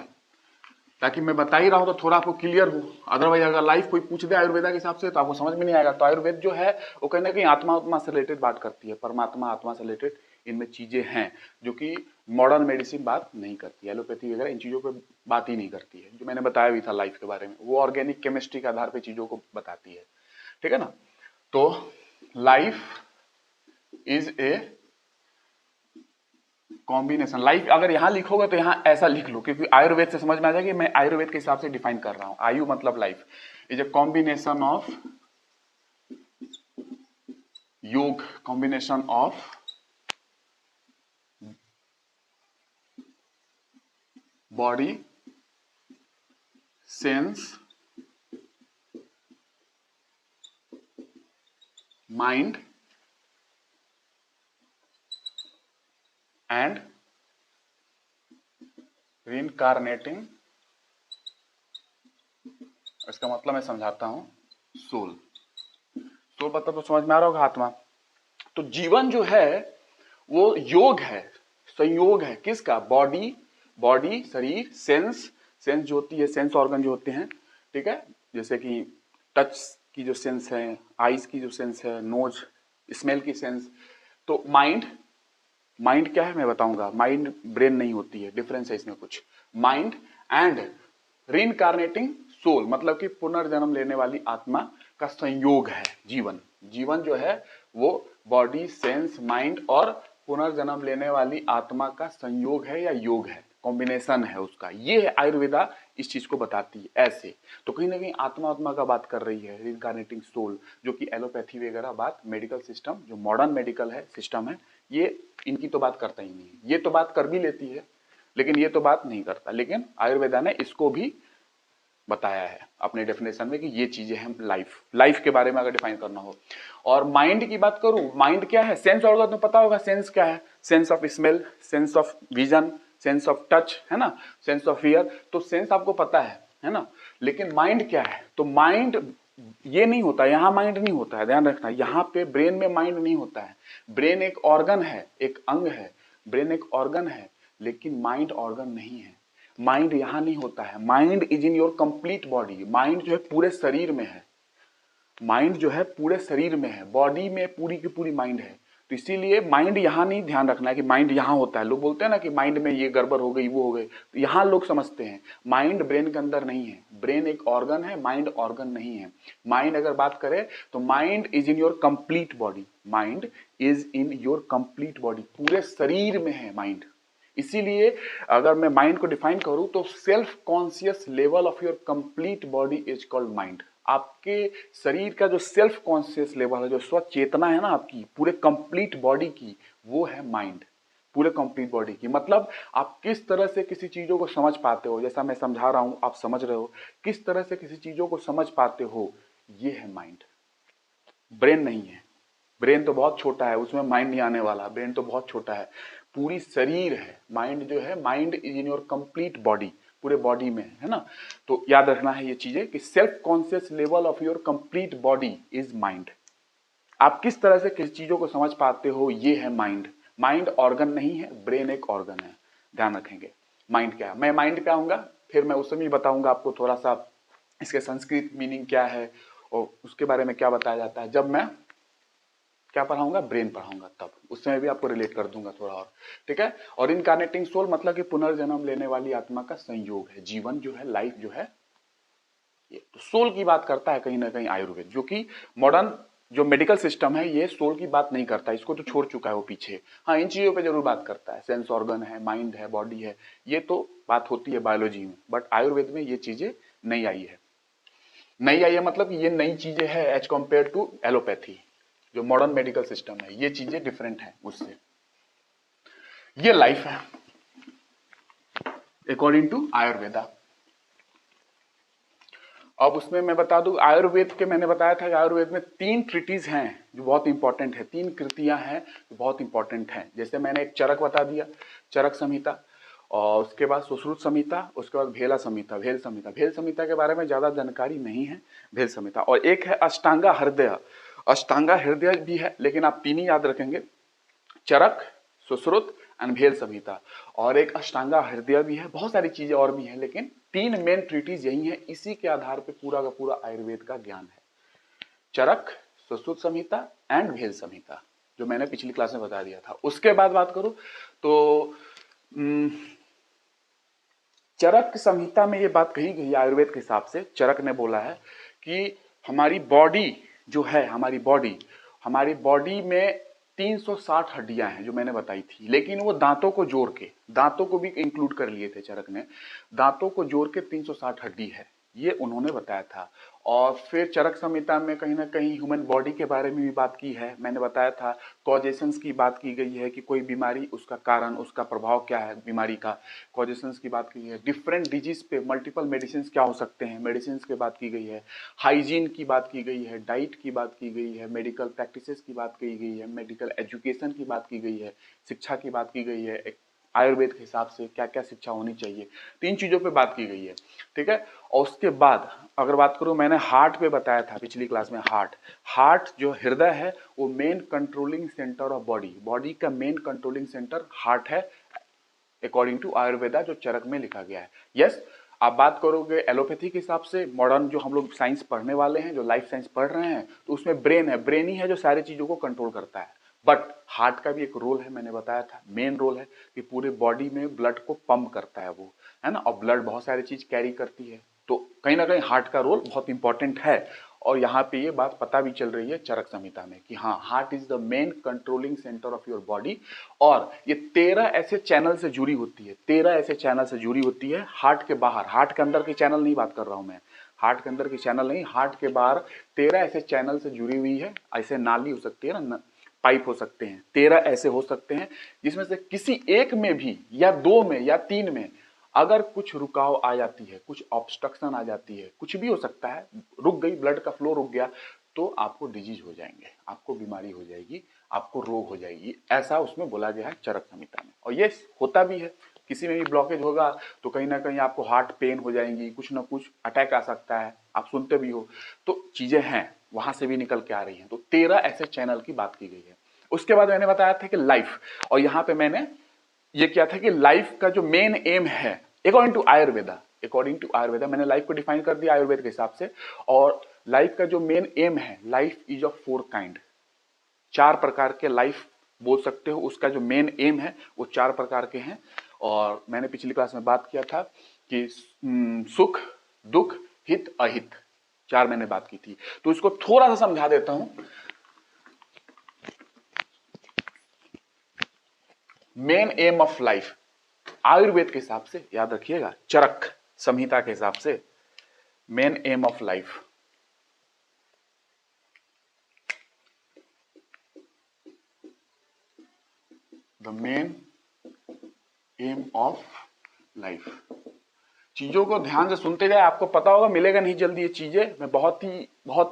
ताकि मैं बता ही रहा हूं तो थोड़ा आपको क्लियर हो। अदरवाइज अगर लाइफ कोई पूछ दे आयुर्वेदा के हिसाब से तो आपको समझ में नहीं आएगा। तो आयुर्वेद जो है वो कहीं ना कहीं आत्मा आत्मा से रिलेटेड बात करती है, परमात्मा आत्मा से रिलेटेड इनमें चीजें हैं जो कि मॉडर्न मेडिसिन बात नहीं करती, एलोपैथी वगैरह इन चीजों पे बात ही नहीं करती है। जो मैंने बताया भी था लाइफ के बारे में, वो ऑर्गेनिक केमिस्ट्री के आधार पर चीजों को बताती है, ठीक है ना। तो life is a combination. Life अगर यहां लिखोगे तो यहां ऐसा लिख लो, क्योंकि आयुर्वेद से समझ में आ जाएगा कि मैं आयुर्वेद के हिसाब से डिफाइन कर रहा हूं। आयु मतलब life is a combination of yoga, combination of body, sense, mind and reincarnating. इसका मतलब मैं समझाता हूं, सोल। सोल मतलब तो समझ में आ रहा होगा, आत्मा। तो जीवन जो है वो योग है, संयोग है किसका? बॉडी, बॉडी शरीर, सेंस, सेंस जो होती है, सेंस ऑर्गन जो होते हैं, ठीक है, जैसे कि टच की जो सेंस है, आईज की जो सेंस है, नोज, स्मेल की सेंस। तो माइंड, माइंड क्या है मैं बताऊंगा। माइंड ब्रेन नहीं होती है, डिफरेंस है इसमें कुछ। माइंड एंड रीइंकार्नेटिंग सोल मतलब कि पुनर्जन्म लेने वाली आत्मा का संयोग है जीवन। जीवन जो है वो बॉडी, सेंस, माइंड और पुनर्जन्म लेने वाली आत्मा का संयोग है या योग है, कॉम्बिनेशन है उसका। ये है आयुर्वेदा इस चीज को बताती है ऐसे। तो कहीं ना कहीं आत्मा आत्मा का बात कर रही है, रीइंकार्नेटिंग सोल, जो कि एलोपैथी वगैरह बात, मेडिकल सिस्टम जो मॉडर्न मेडिकल है सिस्टम है, ये इनकी तो बात करता ही नहीं है। ये तो बात कर भी लेती है लेकिन ये तो बात नहीं करता। लेकिन आयुर्वेदा ने इसको भी बताया है अपने डेफिनेशन में कि ये चीजें हैं लाइफ, लाइफ के बारे में अगर डिफाइन करना हो। और माइंड की बात करूं, माइंड क्या है? सेंस ऑर्गन तो पता होगा, सेंस क्या है? Sense of smell, sense of vision, sense of touch, है ना, सेंस ऑफ हियर। तो सेंस आपको पता है ना। लेकिन माइंड क्या है? तो माइंड ये नहीं होता, यहां माइंड नहीं होता है, ध्यान रखना। यहां पे ब्रेन में माइंड नहीं होता है। ब्रेन एक ऑर्गन है, एक अंग है, ब्रेन एक ऑर्गन है, लेकिन माइंड ऑर्गन नहीं है। माइंड यहां नहीं होता है। Mind is in your complete body. Mind जो है पूरे शरीर में है। माइंड जो है पूरे शरीर में है, बॉडी में पूरी की पूरी माइंड है। तो इसीलिए माइंड यहां नहीं ध्यान रखना है कि माइंड यहां होता है। लोग बोलते हैं ना कि माइंड में ये गड़बड़ हो गई, वो हो गई। तो यहां लोग समझते हैं माइंड ब्रेन के अंदर नहीं है। ब्रेन एक ऑर्गन है, माइंड ऑर्गन नहीं है। माइंड अगर बात करें तो mind is in your complete body. Mind is in your complete body, पूरे शरीर में है माइंड। इसीलिए अगर मैं माइंड को डिफाइन करूं तो self conscious level of your complete body is called mind. आपके शरीर का जो सेल्फ कॉन्शियस लेवल है, जो स्वचेतना है ना आपकी पूरे कंप्लीट बॉडी की, वो है माइंड। पूरे कंप्लीट बॉडी की मतलब आप किस तरह से किसी चीजों को समझ पाते हो, जैसा मैं समझा रहा हूं आप समझ रहे हो, किस तरह से किसी चीजों को समझ पाते हो, ये है माइंड। ब्रेन नहीं है। ब्रेन तो बहुत छोटा है, उसमें माइंड नहीं आने वाला। ब्रेन तो बहुत छोटा है, पूरी शरीर है। माइंड जो है, mind is in your complete body, पूरे बॉडी में है ना। तो याद रखना है ये चीजें कि self conscious level of your complete body is mind. आप किस तरह से किस चीजों को समझ पाते हो, ये है माइंड। माइंड ऑर्गन नहीं है, ब्रेन एक ऑर्गन है, ध्यान रखेंगे। माइंड क्या है, मैं माइंड पे आऊंगा, फिर मैं उस समय बताऊंगा आपको थोड़ा सा इसके संस्कृत मीनिंग क्या है और उसके बारे में क्या बताया जाता है। जब मैं क्या पढ़ाऊंगा, ब्रेन पढ़ाऊंगा, तब उस समय भी आपको रिलेट कर दूंगा थोड़ा और, ठीक है। और इनकार्नेटिंग सोल मतलब कि पुनर्जन्म लेने वाली आत्मा का संयोग है। जीवन जो है, लाइफ जो है, ये तो सोल की बात करता है कहीं ना कहीं आयुर्वेद, जो कि मॉडर्न जो मेडिकल सिस्टम है ये सोल की बात नहीं करता, इसको तो छोड़ चुका है वो पीछे। हाँ, इन चीजों पे जरूर बात करता है, सेंस ऑर्गन है, माइंड है, बॉडी है, ये तो बात होती है बायोलॉजी में। बट आयुर्वेद में ये चीजें नहीं आई है। नहीं आई है मतलब ये नई चीजें है एज कम्पेयर टू एलोपैथी, जो मॉडर्न मेडिकल सिस्टम है, ये चीजें डिफरेंट है उससे। ये लाइफ है अकॉर्डिंग टू आयुर्वेदा। अब उसमें मैं बता दूं, आयुर्वेद के मैंने बताया था कि आयुर्वेद में 3 ट्रिटीज हैं जो बहुत इंपॉर्टेंट है, 3 कृतियां हैं जो बहुत इंपॉर्टेंट हैं। जैसे मैंने एक चरक बता दिया, चरक संहिता, और उसके बाद सुश्रुत संहिता, उसके बाद भेला संहिता, भेल संहिता। भेल संहिता के बारे में ज्यादा जानकारी नहीं है, भेल संहिता। और एक है अष्टांगा हृदय। अष्टांगा हृदय भी है, लेकिन आप 3 ही याद रखेंगे, चरक, सुश्रुत एंड भेल संहिता, और एक अष्टांगा हृदय भी है, बहुत सारी चीजें और भी हैं, लेकिन 3 मेन ट्रीटीज यही है, इसी के आधार पे पूरा का पूरा आयुर्वेद का ज्ञान है। चरक, सुश्रुत संहिता एंड भेल संहिता, जो मैंने पिछली क्लास में बता दिया था। उसके बाद बात करूं तो चरक संहिता में ये बात कही गई आयुर्वेद के हिसाब से। चरक ने बोला है कि हमारी बॉडी जो है, हमारी बॉडी में 360 हड्डियां हैं जो मैंने बताई थी, लेकिन वो दांतों को जोड़ के, दांतों को भी इंक्लूड कर लिए थे चरक ने, दांतों को जोड़ के 360 हड्डी है, ये उन्होंने बताया था। और फिर चरक संहिता में कहीं ना कहीं ह्यूमन बॉडी के बारे में भी बात की है। मैंने बताया था कॉजेशंस की बात की गई है कि कोई बीमारी, उसका कारण, उसका प्रभाव क्या है बीमारी का, कॉजेशंस की बात की है। डिफरेंट डिजीज पे मल्टीपल मेडिसिन क्या हो सकते हैं, मेडिसिन की बात की गई है। हाइजीन की बात की गई है, डाइट की बात की गई है, मेडिकल प्रैक्टिसेस की बात की गई है, मेडिकल एजुकेशन की बात की गई है, शिक्षा की बात की गई है, एक आयुर्वेद के हिसाब से क्या क्या शिक्षा होनी चाहिए, 3 चीजों पे बात की गई है, ठीक है। और उसके बाद अगर बात करूं, मैंने हार्ट पे बताया था पिछली क्लास में। हार्ट जो हृदय है वो main controlling centre of body का मेन कंट्रोलिंग सेंटर हार्ट है, अकॉर्डिंग टू आयुर्वेदा, जो चरक में लिखा गया है। यस, आप बात करोगे एलोपैथी के हिसाब से, मॉडर्न जो हम लोग साइंस पढ़ने वाले हैं, जो लाइफ साइंस पढ़ रहे हैं, तो उसमें ब्रेन है, ब्रेन ही है जो सारी चीजों को कंट्रोल करता है। बट हार्ट का भी एक रोल है, मैंने बताया था, मेन रोल है कि पूरे बॉडी में ब्लड को पंप करता है वो, है ना, और ब्लड बहुत सारी चीज कैरी करती है, तो कहीं ना कहीं हार्ट का रोल बहुत इंपॉर्टेंट है। और यहाँ पे ये बात पता भी चल रही है चरक संहिता में कि हाँ, heart is the main controlling centre of your body. और ये 13 ऐसे चैनल से जुड़ी होती है, 13 ऐसे चैनल से जुड़ी होती है हार्ट के बाहर। हार्ट के अंदर की चैनल नहीं बात कर रहा हूं मैं, हार्ट के अंदर की चैनल नहीं, हार्ट के बाहर 13 ऐसे चैनल से जुड़ी हुई है। ऐसे नाली हो सकती है ना, पाइप हो सकते हैं, 13 ऐसे हो सकते हैं, जिसमें से किसी एक में भी, या 2 में, या 3 में अगर कुछ रुकाव आ जाती है, कुछ ऑब्स्ट्रक्शन आ जाती है, कुछ भी हो सकता है, रुक गई, ब्लड का फ्लो रुक गया, तो आपको डिजीज हो जाएंगे, आपको बीमारी हो जाएगी, आपको रोग हो जाएगी, ऐसा उसमें बोला गया है चरक संहिता में। और ये होता भी है, किसी में भी ब्लॉकेज होगा तो कहीं ना कहीं आपको हार्ट पेन हो जाएंगी, कुछ ना कुछ अटैक आ सकता है, आप सुनते भी हो, तो चीजें हैं, वहां से भी निकल के आ रही हैं। तो 13 ऐसे चैनल की बात की गई है। उसके बाद मैंने बताया था कि लाइफ, और यहां पे मैंने ये किया था कि लाइफ का जो मेन एम है अकॉर्डिंग टू आयुर्वेदा मैंने लाइफ को डिफाइन कर दिया आयुर्वेद के हिसाब से। और लाइफ का जो मेन एम है, लाइफ इज ऑफ 4 काइंड, 4 प्रकार के लाइफ बोल सकते हो, उसका जो मेन एम है वो 4 प्रकार के हैं। और मैंने पिछली क्लास में बात किया था कि सुख, दुख, हित, अहित, 4 मैंने बात की थी। तो इसको थोड़ा सा समझा देता हूं। Main aim of life Ayurveda के हिसाब से, याद रखिएगा, चरक संहिता के हिसाब से, main aim of life, the main aim of life. चीजों को ध्यान से सुनते जाए, आपको पता होगा, मिलेगा नहीं जल्दी ये चीजें। मैं बहुत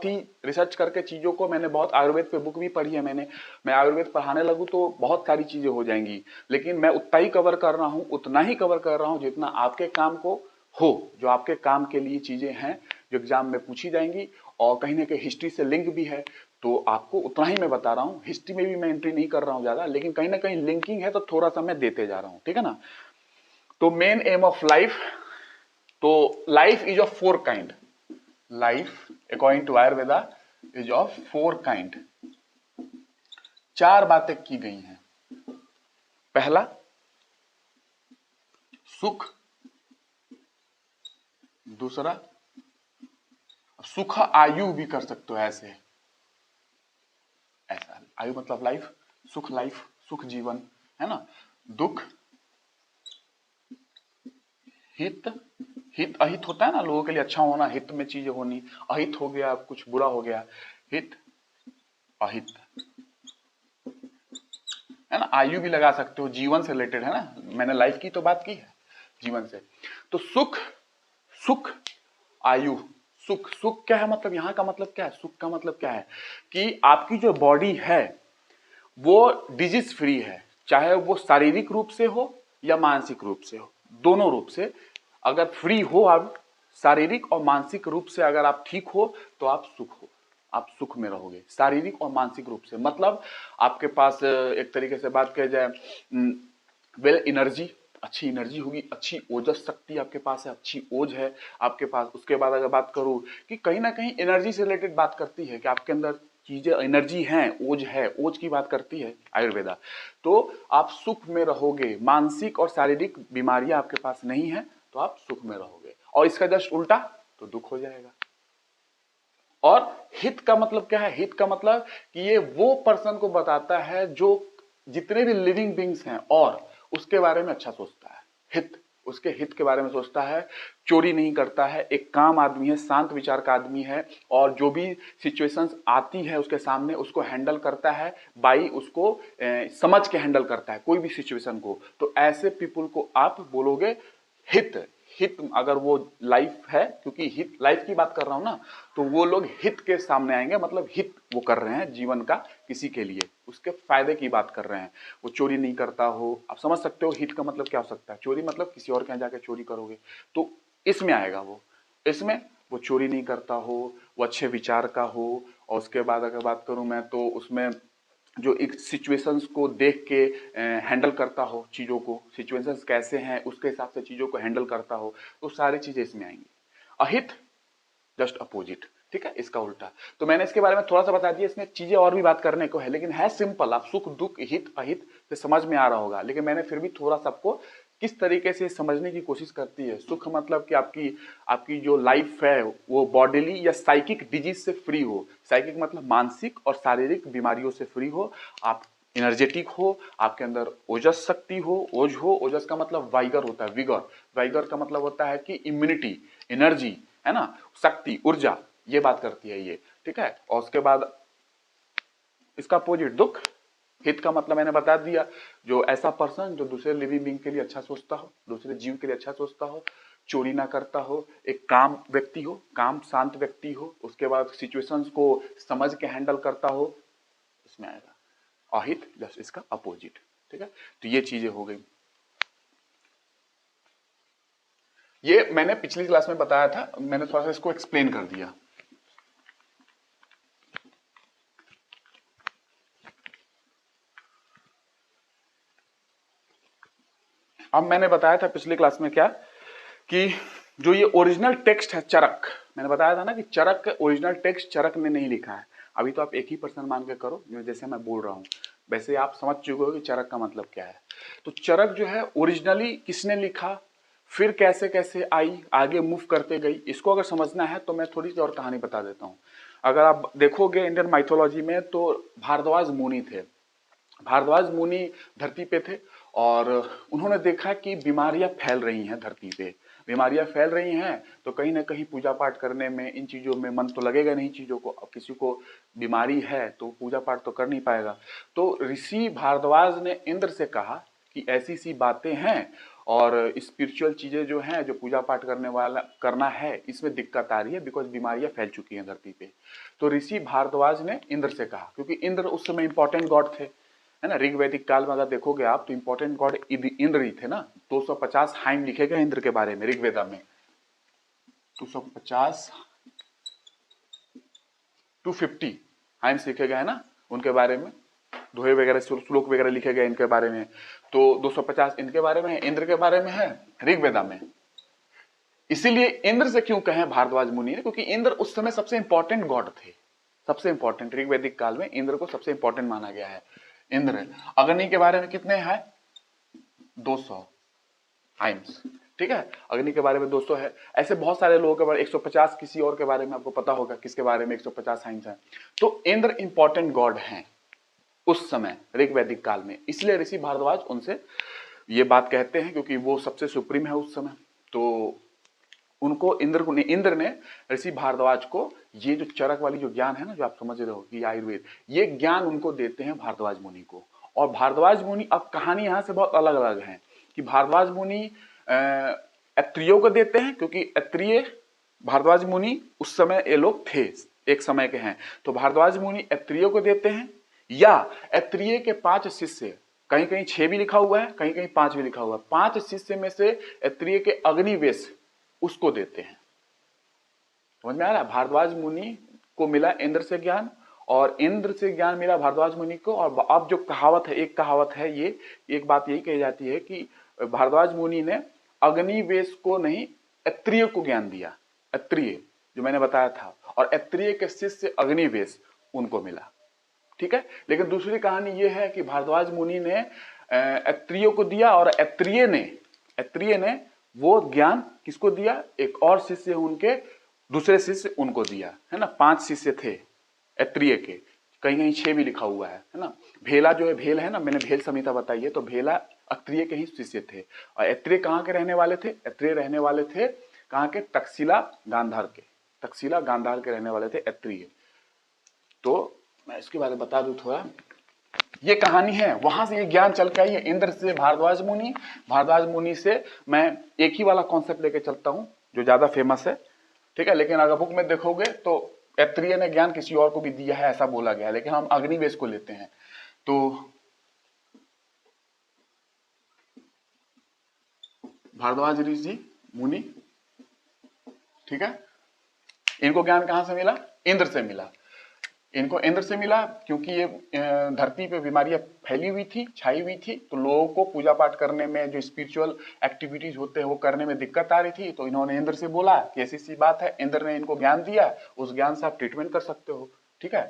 ही रिसर्च करके चीजों को, मैंने बहुत आयुर्वेद पे बुक भी पढ़ी है मैंने, मैं आयुर्वेद पढ़ाने लगूं तो बहुत सारी चीजें हो जाएंगी, लेकिन मैं उतना ही कवर कर रहा हूं, उतना ही कवर कर रहा हूं जितना आपके काम को हो, जो आपके काम के लिए चीजें हैं, जो एग्जाम में पूछी जाएंगी। और कहीं ना कहीं हिस्ट्री से लिंक भी है, तो आपको उतना ही मैं बता रहा हूँ। हिस्ट्री में भी मैं एंट्री नहीं कर रहा हूँ ज्यादा, लेकिन कहीं ना कहीं लिंकिंग है तो थोड़ा सा मैं देते जा रहा हूँ, ठीक है ना। तो मेन एम ऑफ लाइफ, तो life is of 4 kind, life according to Ayurveda is of 4 kind. 4 बातें की गई हैं। पहला सुख, दूसरा सुख आयु भी कर सकते हो, ऐसे, ऐसा आयु मतलब लाइफ, सुख जीवन, है ना। दुख, हित, हित अहित होता है ना, लोगों के लिए अच्छा होना, हित में चीजें होनी, अहित हो गया कुछ बुरा हो गया, हित अहित, है ना। आयु भी लगा सकते हो, जीवन से रिलेटेड है ना, मैंने लाइफ की तो बात की है, जीवन से। तो सुख आयु, सुख क्या है, मतलब यहां का मतलब क्या है, सुख का मतलब क्या है कि आपकी जो बॉडी है वो डिजीज फ्री है, चाहे वो शारीरिक रूप से हो या मानसिक रूप से हो, दोनों रूप से अगर फ्री हो आप, शारीरिक और मानसिक रूप से अगर आप ठीक हो तो आप सुख में रहोगे, शारीरिक और मानसिक रूप से। मतलब आपके पास एक तरीके से बात किया जाए, वेल एनर्जी, अच्छी एनर्जी होगी, अच्छी ओजस शक्ति आपके पास है, अच्छी ओज है आपके पास। उसके बाद अगर बात करूं कि कहीं ना कहीं एनर्जी से रिलेटेड बात करती है कि आपके अंदर चीजें एनर्जी हैं, ओज है, ओज की बात करती है आयुर्वेदा। तो आप सुख में रहोगे, मानसिक और शारीरिक बीमारियां आपके पास नहीं है तो आप सुख में रहोगे। और इसका जस्ट उल्टा तो दुख हो जाएगा। और हित का मतलब क्या है? हित का मतलब कि ये वो पर्सन को बताता है जो जितने भी लिविंग बींग्स हैं और उसके बारे में अच्छा सोचता है। हित, उसके हित के बारे में सोचता है, चोरी नहीं करता है, एक काम आदमी है, शांत विचार का आदमी है, और जो भी सिचुएशंस आती है उसके सामने उसको हैंडल करता है, बाई उसको समझ के हैंडल करता है कोई भी सिचुएशन को। तो ऐसे पीपुल को आप बोलोगे हित। हित अगर वो लाइफ है, क्योंकि हित लाइफ की बात कर रहा हूं ना, तो वो लोग हित के सामने आएंगे, मतलब हित वो कर रहे हैं जीवन का, किसी के लिए उसके फायदे की बात कर रहे हैं। वो चोरी नहीं करता हो, आप समझ सकते हो हित का मतलब क्या हो सकता है। चोरी मतलब किसी और के यहाँ जाके चोरी करोगे, तो इसमें आएगा वो। इसमें वो चोरी नहीं करता हो, वो अच्छे विचार का हो, और उसके बाद अगर बात करूं मैं तो उसमें जो एक सिचुएशंस को देख के हैंडल करता हो, चीज़ों को, सिचुएशंस कैसे हैं उसके हिसाब से चीज़ों को हैंडल करता हो, तो सारी चीज़ें इसमें आएंगी। अहित जस्ट अपोजिट, ठीक है, इसका उल्टा। तो मैंने इसके बारे में थोड़ा सा बता दिया, इसमें चीजें और भी बात करने को है, लेकिन है सिंपल। आप सुख दुख हित अहित से समझ में आ रहा होगा, लेकिन मैंने फिर भी थोड़ा सा आपको किस तरीके से समझने की कोशिश करती है। सुख मतलब कि आपकी आपकी जो लाइफ है वो बॉडीली या साइकिक डिजीज से फ्री हो। साइकिक मतलब मानसिक और शारीरिक बीमारियों से फ्री हो, आप एनर्जेटिक हो, आपके अंदर ओजस शक्ति हो, ओज हो। ओजस का मतलब वाइगर होता है, विगर। वाइगर का मतलब होता है कि इम्यूनिटी, एनर्जी, है ना, शक्ति, ऊर्जा, ये बात करती है ये, ठीक है। और उसके बाद इसका अपोजिट दुख। हित का मतलब मैंने बता दिया, जो ऐसा पर्सन जो दूसरे लिविंग बीइंग के लिए अच्छा सोचता हो, दूसरे जीव के लिए अच्छा सोचता हो, चोरी ना करता हो, एक काम व्यक्ति हो, काम शांत व्यक्ति हो, उसके बाद सिचुएशंस को समझ के हैंडल करता हो, इसमें आएगा। अहित जस्ट इसका अपोजिट, ठीक है। तो ये चीजें हो गई, ये मैंने पिछली क्लास में बताया था, मैंने थोड़ा सा इसको एक्सप्लेन कर दिया। अब मैंने बताया था पिछली क्लास में क्या, कि जो ये ओरिजिनल टेक्स्ट है चरक, मैंने बताया था ना कि चरक ओरिजिनल टेक्स्ट चरक ने नहीं लिखा है। अभी तो आप एक ही पर्सन मान के करो, जैसे मैं बोल रहा हूं वैसे आप समझ चुके हो कि चरक का मतलब क्या है। तो चरक जो है ओरिजिनली किसने लिखा, फिर कैसे कैसे आई, आगे मूव करते गई, इसको अगर समझना है तो मैं थोड़ी सी और कहानी बता देता हूँ। अगर आप देखोगे इंडियन माइथोलॉजी में तो भारद्वाज मुनि थे। भारद्वाज मुनि धरती पे थे और उन्होंने देखा कि बीमारियां फैल रही हैं धरती पे। बीमारियां फैल रही हैं तो कहीं ना कहीं पूजा पाठ करने में, इन चीजों में मन तो लगेगा नहीं चीजों को। अब किसी को बीमारी है तो पूजा पाठ तो कर नहीं पाएगा। तो ऋषि भारद्वाज ने इंद्र से कहा कि ऐसी सी बातें हैं और स्पिरिचुअल चीजें जो हैं, जो पूजा पाठ करने वाला करना है, इसमें दिक्कत आ रही है, बिकॉज बीमारियां फैल चुकी हैं धरती पे। तो ऋषि भारद्वाज ने इंद्र से कहा, क्योंकि इंद्र उस समय इंपॉर्टेंट गॉड थे, है ना। ऋग वैदिक काल में अगर देखोगे आप तो इंपॉर्टेंट गॉड इंद्र ही थे ना। 250 हाइम लिखे गए इंद्र के बारे में ऋग्वेदा में, 250 250 हाइम्स लिखे गए हैं ना उनके बारे में, दोहे वगैरह श्लोक वगैरह लिखे गए इनके बारे में। तो 250 इनके बारे में है, इंद्र के बारे में है ऋग्वेदा में। इसीलिए इंद्र से क्यों कहें भारद्वाज मुनि ने, क्योंकि इंद्र उस समय सबसे इंपॉर्टेंट गॉड थे, सबसे इंपॉर्टेंट। ऋग्वैदिक काल में इंद्र को सबसे इंपॉर्टेंट माना गया है। इंद्र। अग्नि के बारे में कितने हैं? 200 हाइम्स, ठीक है। अग्नि के बारे में 200 है। ऐसे बहुत सारे लोगों के बारे में 150, किसी और के बारे में आपको पता होगा किसके बारे में 150 हाइम्स है। तो इंद्र इंपॉर्टेंट गॉड हैं उस समय ऋग्वैदिक काल में, इसलिए ऋषि भारद्वाज उनसे ये बात कहते हैं क्योंकि वो सबसे सुप्रीम है उस समय। तो उनको इंद्र ने ऋषि भारद्वाज को ये जो चरक वाली जो ज्ञान है ना, जो आप समझ रहे हो कि आयुर्वेद, ये ज्ञान उनको देते हैं भारद्वाज मुनि को। और भारद्वाज मुनि, अब कहानी यहां से बहुत अलग अलग है कि भारद्वाज मुनि अत्रियों को देते हैं, क्योंकि अत्रिय भारद्वाज मुनि उस समय ये लोग थे, एक समय के हैं। तो भारद्वाज मुनि अत्रियों को देते हैं, या अत्रिय के 5 शिष्य, कहीं कहीं 6 भी लिखा हुआ है, कहीं कहीं 5 भी लिखा हुआ है, 5 शिष्य में से अत्रिय के अग्निवेश उसको देते हैं। समझ में आ रहा है? भारद्वाज मुनि को मिला इंद्र से ज्ञान, और इंद्र से ज्ञान मिला भारद्वाज मुनि को। और अब जो कहावत है, एक कहावत है, ये एक बात यही कही जाती है कि भारद्वाज मुनि ने अग्निवेश को नहीं, ऐत्रेय को ज्ञान दिया। ऐत्रेय जो मैंने बताया था, और ऐत्रेय के शिष्य अग्निवेश उनको मिला। ठीक है, लेकिन दूसरी कहानी ये है कि भारद्वाज मुनि ने ऐत्रेय को दिया, और ऐत्रेय ने वो ज्ञान किसको दिया, एक और शिष्य उनके, दूसरे शिष्य उनको दिया, है ना। 5 शिष्य थे ऐत्रेय के, कहीं कहीं 6 भी लिखा हुआ है ना। भेला जो है, भेल है ना, मैंने भेल संहिता बताई है, तो भेला ऐत्रेय के ही शिष्य थे। और ऐत्रेय कहाँ के रहने वाले थे, ऐत्रेय रहने वाले थे कहाँ के, तक्षशिला गांधार के, तक्षशिला गांधार के रहने वाले थे ऐत्रेय। तो मैं इसके बारे में बता दूं थोड़ा, ये कहानी है, वहां से ये ज्ञान चल के आई है, इंद्र से भारद्वाज मुनि, भारद्वाज मुनि से मैं एक ही वाला कॉन्सेप्ट लेके चलता हूं जो ज्यादा फेमस है। ठीक है, लेकिन अगर बुक में देखोगे तो ऐत्रेय ने ज्ञान किसी और को भी दिया है ऐसा बोला गया है, लेकिन हम अग्निवेश को लेते हैं। तो भारद्वाज ऋषि मुनि, ठीक है, इनको ज्ञान कहां से मिला, इंद्र से मिला। इनको इंद्र से मिला क्योंकि ये धरती पे बीमारियां फैली हुई थी, छाई हुई थी, तो लोगों को पूजा पाठ करने में, जो स्पिरिचुअल एक्टिविटीज होते हैं वो करने में दिक्कत आ रही थी। तो इन्होंने इंद्र से बोला कि ऐसी सी बात है, इंद्र ने इनको ज्ञान दिया, उस ज्ञान से आप ट्रीटमेंट कर सकते हो। ठीक है,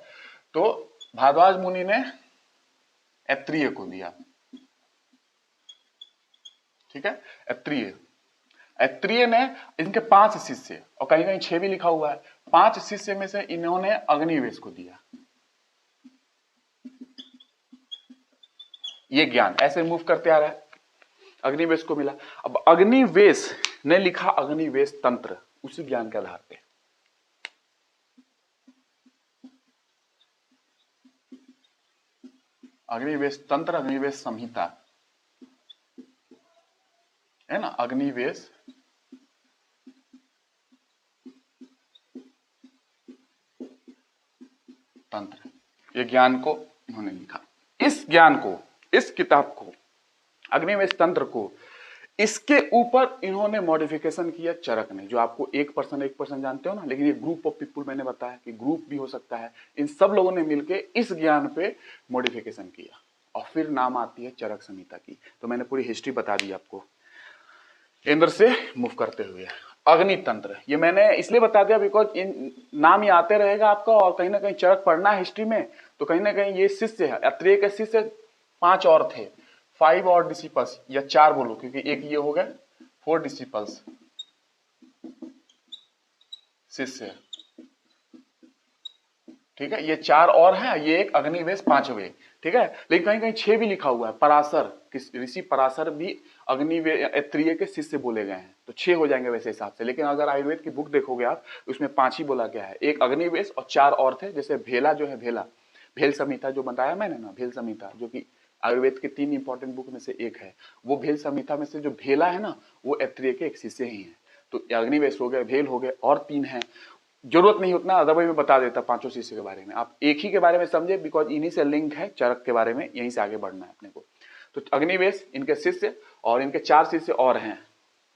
तो भारद्वाज मुनि ने ऐत्रेय को दिया। ठीक है, ऐत्रेय, ऐत्रेय ने, इनके 5 शिष्य, और कहीं कहीं 6 भी लिखा हुआ है, 5 शिष्य में से इन्होंने अग्निवेश को दिया। ये ज्ञान ऐसे मूव करते आ रहा है, अग्निवेश को मिला। अब अग्निवेश ने लिखा अग्निवेश तंत्र, उसी ज्ञान के आधार पे। अग्निवेश तंत्र, अग्निवेश संहिता, है ना, अग्निवेश तंत्र, ये ज्ञान को इन्होंने लिखा। इस ज्ञान को, इस किताब को, अग्निवेश तंत्र को, इसके ऊपर इन्होंने मॉडिफिकेशन किया चरक ने, जो आपको 1% जानते हो ना, लेकिन ये ग्रुप ऑफ पीपुल, मैंने बताया कि ग्रुप भी हो सकता है, इन सब लोगों ने मिलकर इस ज्ञान पे मॉडिफिकेशन किया, और फिर नाम आती है चरक संहिता की। तो मैंने पूरी हिस्ट्री बता दी आपको इंद्र से मूव करते हुए। अग्नि तंत्र ये मैंने इसलिए बता दिया बिकॉज इन नाम ही आते रहेगा आपका, और कहीं ना कहीं चरक पढ़ना है हिस्ट्री में, तो कहीं ना कहीं ये शिष्य है, ऐत्रेय के शिष्य 5 और थे, 5 और डिसिपल्स, या 4 बोलो क्योंकि एक ये हो गए, 4 डिसिपल्स शिष्य। ठीक है, ये 4 और हैं, ये एक अग्निवेश 5वें। ठीक है, लेकिन कहीं कहीं 6 भी लिखा हुआ है, पराशर, ऋषि पराशर भी अग्निवेश ऐत्रेय के शिष्य बोले गए हैं, तो 6 हो जाएंगे वैसे हिसाब से। लेकिन अगर आयुर्वेद की बुक देखोगे आप, उसमें 5 ही बोला गया है, एक अग्निवेश और 4 और थे। जैसे भेला जो है, भेला, भेल संहिता जो बताया मैंने ना, भेल संहिता जो कि आयुर्वेद के 3 इंपॉर्टेंट बुक में से एक है, वो भेल संहिता में से जो भेला है ना, वो ऐत्रेय के एक शिष्य ही है। तो अग्निवेश हो गए, भेल हो गए, और 3 हैं, जरूरत नहीं उतना, अदरवाइज मैं बता देता 5 शिष्य के बारे में, आप एक ही के बारे में समझे, बिकॉज इन्हीं से लिंक है चरक के बारे में, यहीं से आगे बढ़ना है अपने को। तो अग्निवेश इनके शिष्य, और इनके 4 शिष्य और हैं,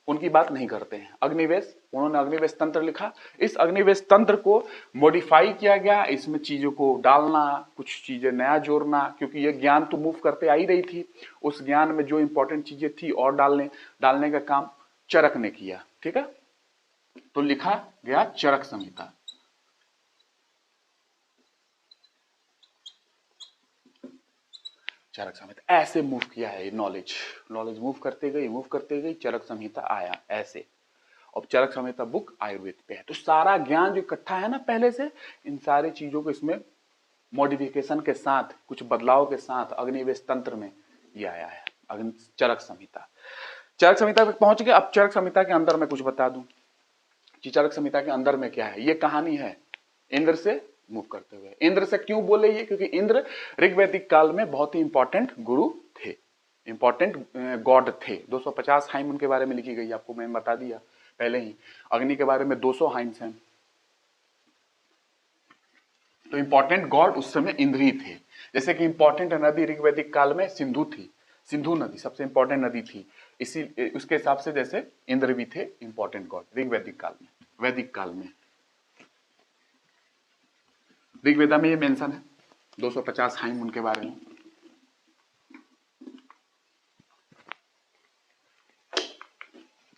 उनकी बात नहीं करते हैं। अग्निवेश, उन्होंने अग्निवेश तंत्र लिखा। इस अग्निवेश तंत्र को मॉडिफाई किया गया, इसमें चीजों को डालना, कुछ चीजें नया जोड़ना, क्योंकि ये ज्ञान तो मूव करते आ ही रही थी, उस ज्ञान में जो इंपॉर्टेंट चीजें थी और डालने का काम चरक ने किया। ठीक है, तो लिखा गया चरक संहिता। चरक संहिता ऐसे मूव किया है, नॉलेज मूव करते गई, चरक संहिता आया ऐसे। अब चरक संहिता बुक आयुर्वेद पे है, तो सारा ज्ञान जो इकट्ठा है ना पहले से, इन सारी चीजों को इसमें मॉडिफिकेशन के साथ, कुछ बदलाव के साथ अग्निवेश तंत्र में ये आया है, चरक संहिता। चरक संहिता पे पहुंच गए। अब चरक संहिता के अंदर मैं कुछ बता दूं कि चरक संहिता के अंदर में क्या है। ये कहानी है इंद्र से मूव करते हुए। इंद्र से क्यों बोले ये, क्योंकि इंद्र ऋग्वैदिक काल में बहुत ही इंपॉर्टेंट गुरु थे, इंपॉर्टेंट गॉड थे। 250 हाइम उनके बारे में लिखी गई, आपको मैंने बता दिया पहले ही। अग्नि के बारे में 200 हाइम्स हैं। तो इंपॉर्टेंट गॉड उस समय इंद्र ही थे। जैसे कि इंपॉर्टेंट नदी ऋग्वैदिक काल में सिंधु थी, सिंधु नदी सबसे इंपॉर्टेंट नदी थी, इसी उसके हिसाब से जैसे इंद्र भी थे इंपॉर्टेंट गॉड ऋग्वैदिक काल में, वैदिक काल में। ऋग्वेदा में ये मेंशन है 250 हाइम उनके बारे में।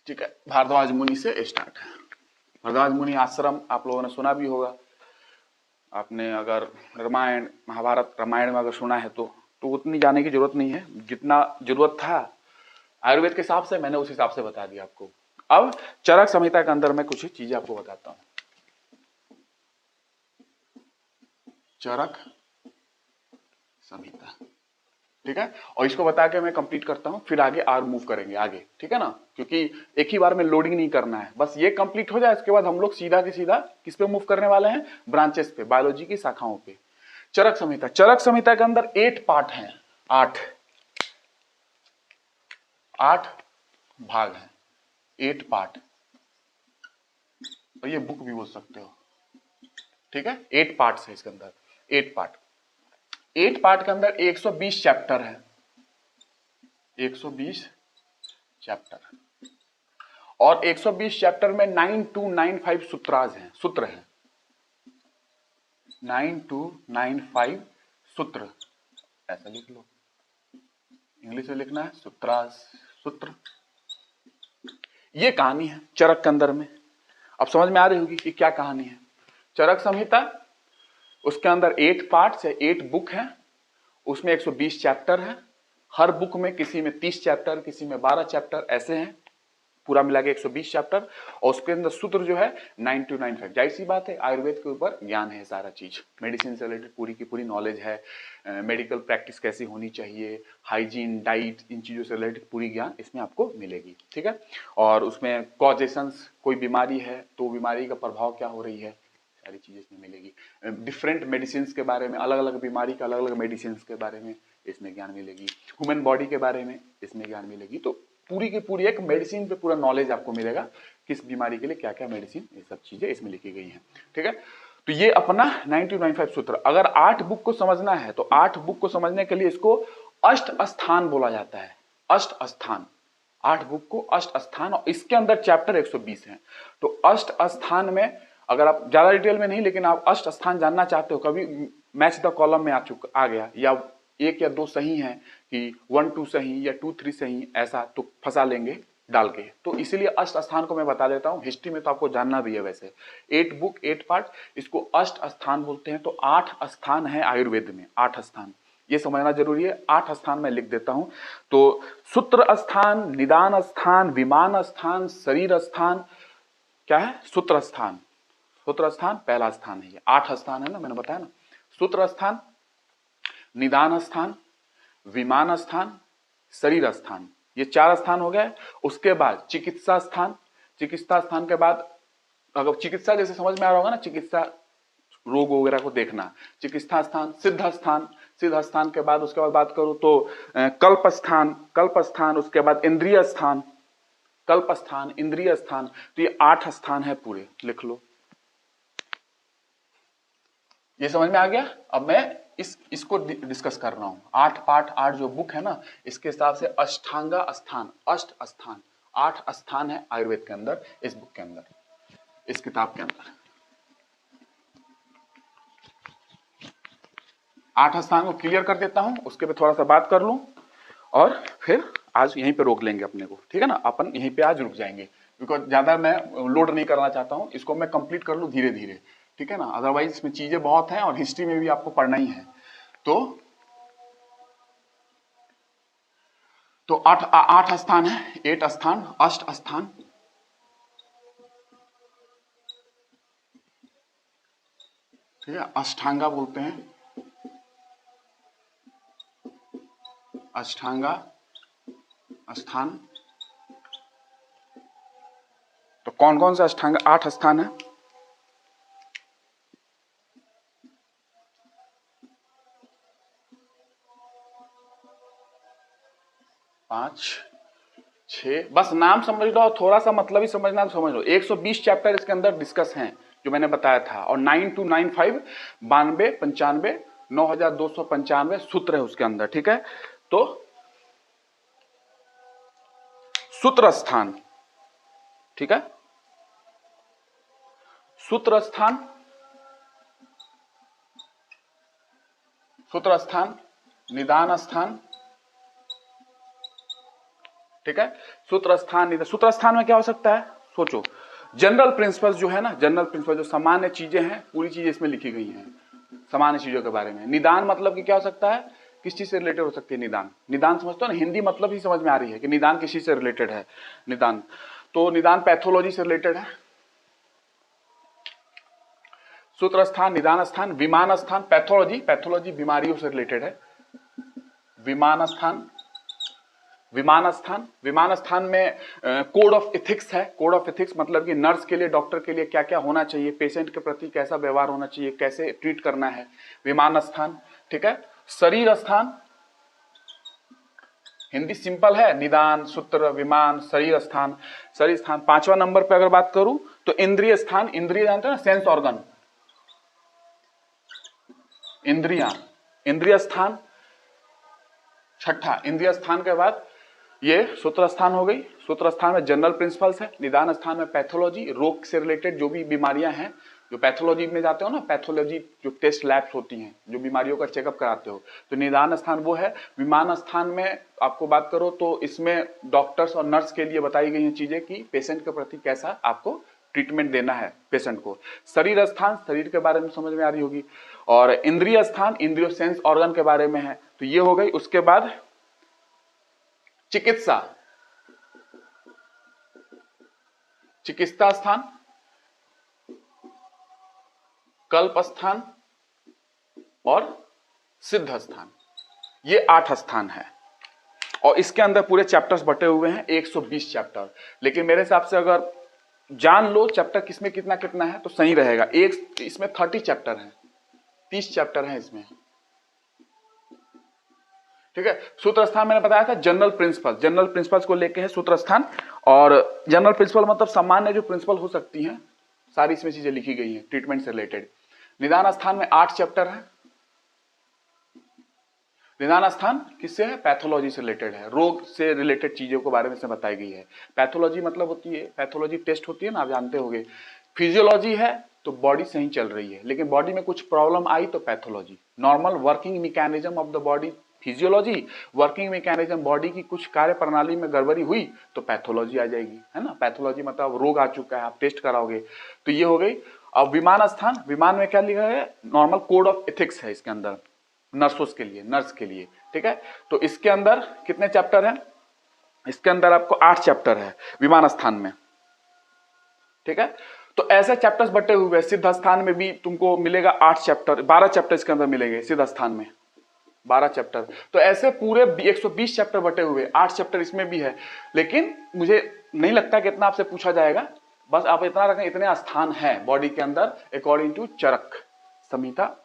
ठीक है, भारद्वाज मुनि से स्टार्ट है। भारद्वाज मुनि आश्रम आप लोगों ने सुना भी होगा, आपने अगर रामायण महाभारत रामायण में अगर सुना है तो उतनी जाने की जरूरत नहीं है, जितना जरूरत था आयुर्वेद के हिसाब से मैंने उस हिसाब से बता दिया आपको। अब चरक संहिता के अंदर मैं कुछ चीजें आपको बताता हूं। चरक संहिता, ठीक है, और इसको बता के मैं कंप्लीट करता हूं, फिर आगे और मूव करेंगे आगे, ठीक है ना, क्योंकि एक ही बार में लोडिंग नहीं करना है, बस ये कंप्लीट हो जाए इसके बाद हम लोग सीधा की सीधा किस पे मूव करने वाले हैं, ब्रांचेस पे, बायोलॉजी की शाखाओं पे। चरक संहिता, चरक संहिता के अंदर 8 पार्ट हैं, 8 भाग हैं, 8 पार्ट, तो ये बुक भी बोल सकते हो, ठीक है। 8 पार्ट्स है इसके अंदर, 8 पार्ट। 8 पार्ट के अंदर 120 चैप्टर है, 120 चैप्टर, और 120 चैप्टर में 9295 सूत्राज हैं, सूत्र हैं, 9295 सूत्र, ऐसा लिख लो, इंग्लिश में लिखना है सूत्राज, सूत्र। ये कहानी है चरक के अंदर में। अब समझ में आ रही होगी कि क्या कहानी है। चरक संहिता, उसके अंदर 8 पार्ट्स है, 8 बुक है, उसमें 120 चैप्टर है, हर बुक में किसी में 30 चैप्टर, किसी में 12 चैप्टर, ऐसे हैं, पूरा मिला के 120 चैप्टर, और उसके अंदर सूत्र जो है 9295। जाहिर सी बात है आयुर्वेद के ऊपर ज्ञान है, सारा चीज मेडिसिन से रिलेटेड पूरी की पूरी नॉलेज है, मेडिकल प्रैक्टिस कैसी होनी चाहिए, हाइजीन, डाइट, इन चीजों से रिलेटेड पूरी ज्ञान इसमें आपको मिलेगी, ठीक है। और उसमें कॉजेशंस, कोई बीमारी है तो बीमारी का प्रभाव क्या हो रही है, सारी चीजें इसमें मिलेगी। डिफरेंट मेडिसिन के बारे में, अलग अलग बीमारी का अलग अलग मेडिसिन के बारे में इसमें ज्ञान मिलेगी, ह्यूमन बॉडी के बारे में इसमें ज्ञान मिलेगी। तो पूरी की पूरी एक मेडिसिन पे पूरा नॉलेज आपको मिलेगा, किस बीमारी के लिए क्या क्या मेडिसिन, ये सब चीजें इसमें लिखी गई हैं, ठीक है। तो ये अपना 9295 सूत्र। अगर 8 बुक को समझना है तो 8 बुक को समझने के लिए इसको अष्ट स्थान बोला जाता है, अष्ट स्थान, 8 बुक को अष्ट स्थान, और इसके अंदर चैप्टर 120 हैं। तो अष्ट स्थान में अगर आप ज्यादा डिटेल में नहीं, लेकिन आप अष्ट स्थान जानना चाहते हो, कभी मैच द कॉलम में आ गया, या 1 या 2 सही है कि 1 2 सही या 2 3 सही, ऐसा तो फंसा लेंगे डाल के, तो इसीलिए अष्ट स्थान को मैं बता देता हूं। हिस्ट्री में तो आपको जानना भी है वैसे, 8 बुक 8 पार्ट, इसको अष्ट स्थान बोलते हैं। तो 8 स्थान है आयुर्वेद में, 8 स्थान, ये समझना जरूरी है। 8 स्थान मैं लिख देता हूं। तो सूत्र स्थान, निदान स्थान, विमान स्थान, शरीर स्थान, क्या है, सूत्र स्थान, सूत्र स्थान पहला स्थान है, ये 8 स्थान है ना, मैंने बताया ना, सूत्र स्थान, निदान स्थान, विमान स्थान, शरीर स्थान, ये 4 स्थान हो गए। उसके बाद चिकित्सा स्थान, चिकित्सा स्थान के बाद, अगर चिकित्सा जैसे समझ में आ रहा होगा ना, चिकित्सा रोग वगैरह को देखना, चिकित्सा स्थान, सिद्ध स्थान, सिद्ध स्थान के बाद उसके बाद बात करूं तो कल्प स्थान, कल्प स्थान, उसके बाद इंद्रिय स्थान, कल्प स्थान, इंद्रिय स्थान। तो ये 8 स्थान है पूरे, लिख लो। ये समझ में आ गया। अब मैं इसको डिस्कस कर रहा हूं। 8 पार्ट, 8 जो बुक है ना, इसके हिसाब से अष्टांगा स्थान, अष्ट स्थान, 8 स्थान है आयुर्वेद के अंदर, इस बुक के अंदर, इस किताब के अंदर 8 स्थान को क्लियर कर देता हूं, उसके पे थोड़ा सा बात कर लूं, और फिर आज यहीं पे रोक लेंगे अपने को, ठीक है ना, अपन यहीं पे आज रुक जाएंगे, बिकॉज ज्यादा मैं लोड नहीं करना चाहता हूं, इसको मैं कंप्लीट कर लूं धीरे धीरे, ठीक है ना, अदरवाइज इसमें चीजें बहुत हैं और हिस्ट्री में भी आपको पढ़ना ही है। तो 8 स्थान है, 8 स्थान, अष्ट स्थान, ठीक है, अष्टांगा बोलते हैं, अष्टांगा स्थान। तो कौन कौन सा अष्टांगा, 8 स्थान है। पांच, 6, बस नाम समझ लो, थोड़ा सा मतलब ही समझना तो समझ लो। 120 चैप्टर इसके अंदर डिस्कस हैं जो मैंने बताया था, और 9295 92 95 9295 सूत्र है उसके अंदर, ठीक है। तो सूत्र स्थान, ठीक है, सूत्र स्थान, सूत्र स्थान, निदान स्थान, ठीक है। सूत्र स्थान, सूत्र स्थान में क्या हो सकता है, सोचो, जनरल प्रिंसिपल्स जो है ना, जनरल प्रिंसिपल जो सामान्य चीजें हैं, पूरी चीजें इसमें लिखी गई हैं सामान्य चीजों के बारे में। निदान मतलब कि क्या हो सकता है, किस चीज से रिलेटेड हो सकती है निदान, निदान समझते हो ना, हिंदी मतलब ही समझ में आ रही है कि निदान किस चीज से रिलेटेड है। निदान, तो निदान पैथोलॉजी से रिलेटेड है। सूत्र स्थान, निदान स्थान, विमान स्थान, पैथोलॉजी, पैथोलॉजी बीमारियों से रिलेटेड है। विमान स्थान, विमान स्थान, विमान स्थान में कोड ऑफ एथिक्स है। कोड ऑफ एथिक्स मतलब कि नर्स के लिए, डॉक्टर के लिए क्या क्या होना चाहिए, पेशेंट के प्रति कैसा व्यवहार होना चाहिए, कैसे ट्रीट करना है, विमान स्थान, ठीक है। शरीर स्थान, हिंदी सिंपल है, निदान, सूत्र, विमान, शरीर स्थान। शरीर स्थान 5वां नंबर पे अगर बात करूं तो इंद्रिय स्थान, इंद्रिय जानते हैं ना, सेंस ऑर्गन, इंद्रियां, इंद्रिय स्थान 6ठा। इंद्रिय स्थान के बाद ये सूत्र स्थान हो गई। सूत्र स्थान में जनरल प्रिंसिपल्स है। निदान स्थान में पैथोलॉजी, रोग से रिलेटेड जो भी बीमारियां हैं, जो पैथोलॉजी में जाते हो ना, पैथोलॉजी जो टेस्ट लैब्स होती हैं, जो बीमारियों का चेकअप कराते हो, तो निदान स्थान वो है। विमान स्थान में आपको बात करो तो इसमें डॉक्टर्स और नर्स के लिए बताई गई हैं चीजें कि पेशेंट के प्रति कैसा आपको ट्रीटमेंट देना है पेशेंट को। शरीर स्थान, शरीर के बारे में समझ में आ रही होगी। और इंद्रिय स्थान, इंद्रियो सेंस ऑर्गन के बारे में है। तो ये हो गई। उसके बाद चिकित्सा, चिकित्सा स्थान, कल्प स्थान और सिद्ध स्थान, ये 8 स्थान है। और इसके अंदर पूरे चैप्टर्स बटे हुए हैं, 120 चैप्टर। लेकिन मेरे हिसाब से अगर जान लो चैप्टर किसमें कितना कितना है तो सही रहेगा। एक इसमें 30 चैप्टर हैं, 30 चैप्टर हैं इसमें, ठीक है। सूत्र स्थान मैंने बताया था जनरल प्रिंसिपल, जनरल प्रिंसिपल्स को लेके है सूत्र स्थान। और जनरल प्रिंसिपल मतलब सामान्य जो प्रिंसिपल हो सकती हैं, सारी इसमें चीजें लिखी गई हैं ट्रीटमेंट से रिलेटेड। निदान स्थान में 8 चैप्टर है। निदान स्थान किससे है, पैथोलॉजी से रिलेटेड है, रोग से रिलेटेड चीजों के बारे में से बताई गई है। पैथोलॉजी मतलब होती है, पैथोलॉजी टेस्ट होती है ना, आप जानते होंगे। फिजियोलॉजी है तो बॉडी सही चल रही है, लेकिन बॉडी में कुछ प्रॉब्लम आई तो pathology. Normal working mechanism of the body physiology, working mechanism body की कुछ कार्य प्रणाली में गड़बड़ी हुई तो पैथोलॉजी आ जाएगी, है ना। पैथोलॉजी मतलब रोग आ चुका है, आप टेस्ट कराओगे, तो ये हो गई। अब विमान स्थान, विमान में क्या लिखा है, नॉर्मल कोड ऑफ एथिक्स है इसके अंदर, नर्सों के लिए, नर्स के लिए, ठीक है। तो इसके अंदर कितने चैप्टर हैं, इसके अंदर आपको 8 चैप्टर है विमान स्थान में, ठीक है। तो ऐसे चैप्टर्स बटे हुए हैं। सिद्ध स्थान में भी तुमको मिलेगा 8 चैप्टर, 12 चैप्टर इसके अंदर मिलेंगे सिद्ध स्थान में, 12 चैप्टर। तो ऐसे पूरे 120 चैप्टर बटे हुए, 8 चैप्टर इसमें भी है। लेकिन मुझे नहीं लगता कि इतना आपसे पूछा जाएगा, बस आप इतना रखें, इतने स्थान है बॉडी के अंदर अकॉर्डिंग टू चरक संहिता।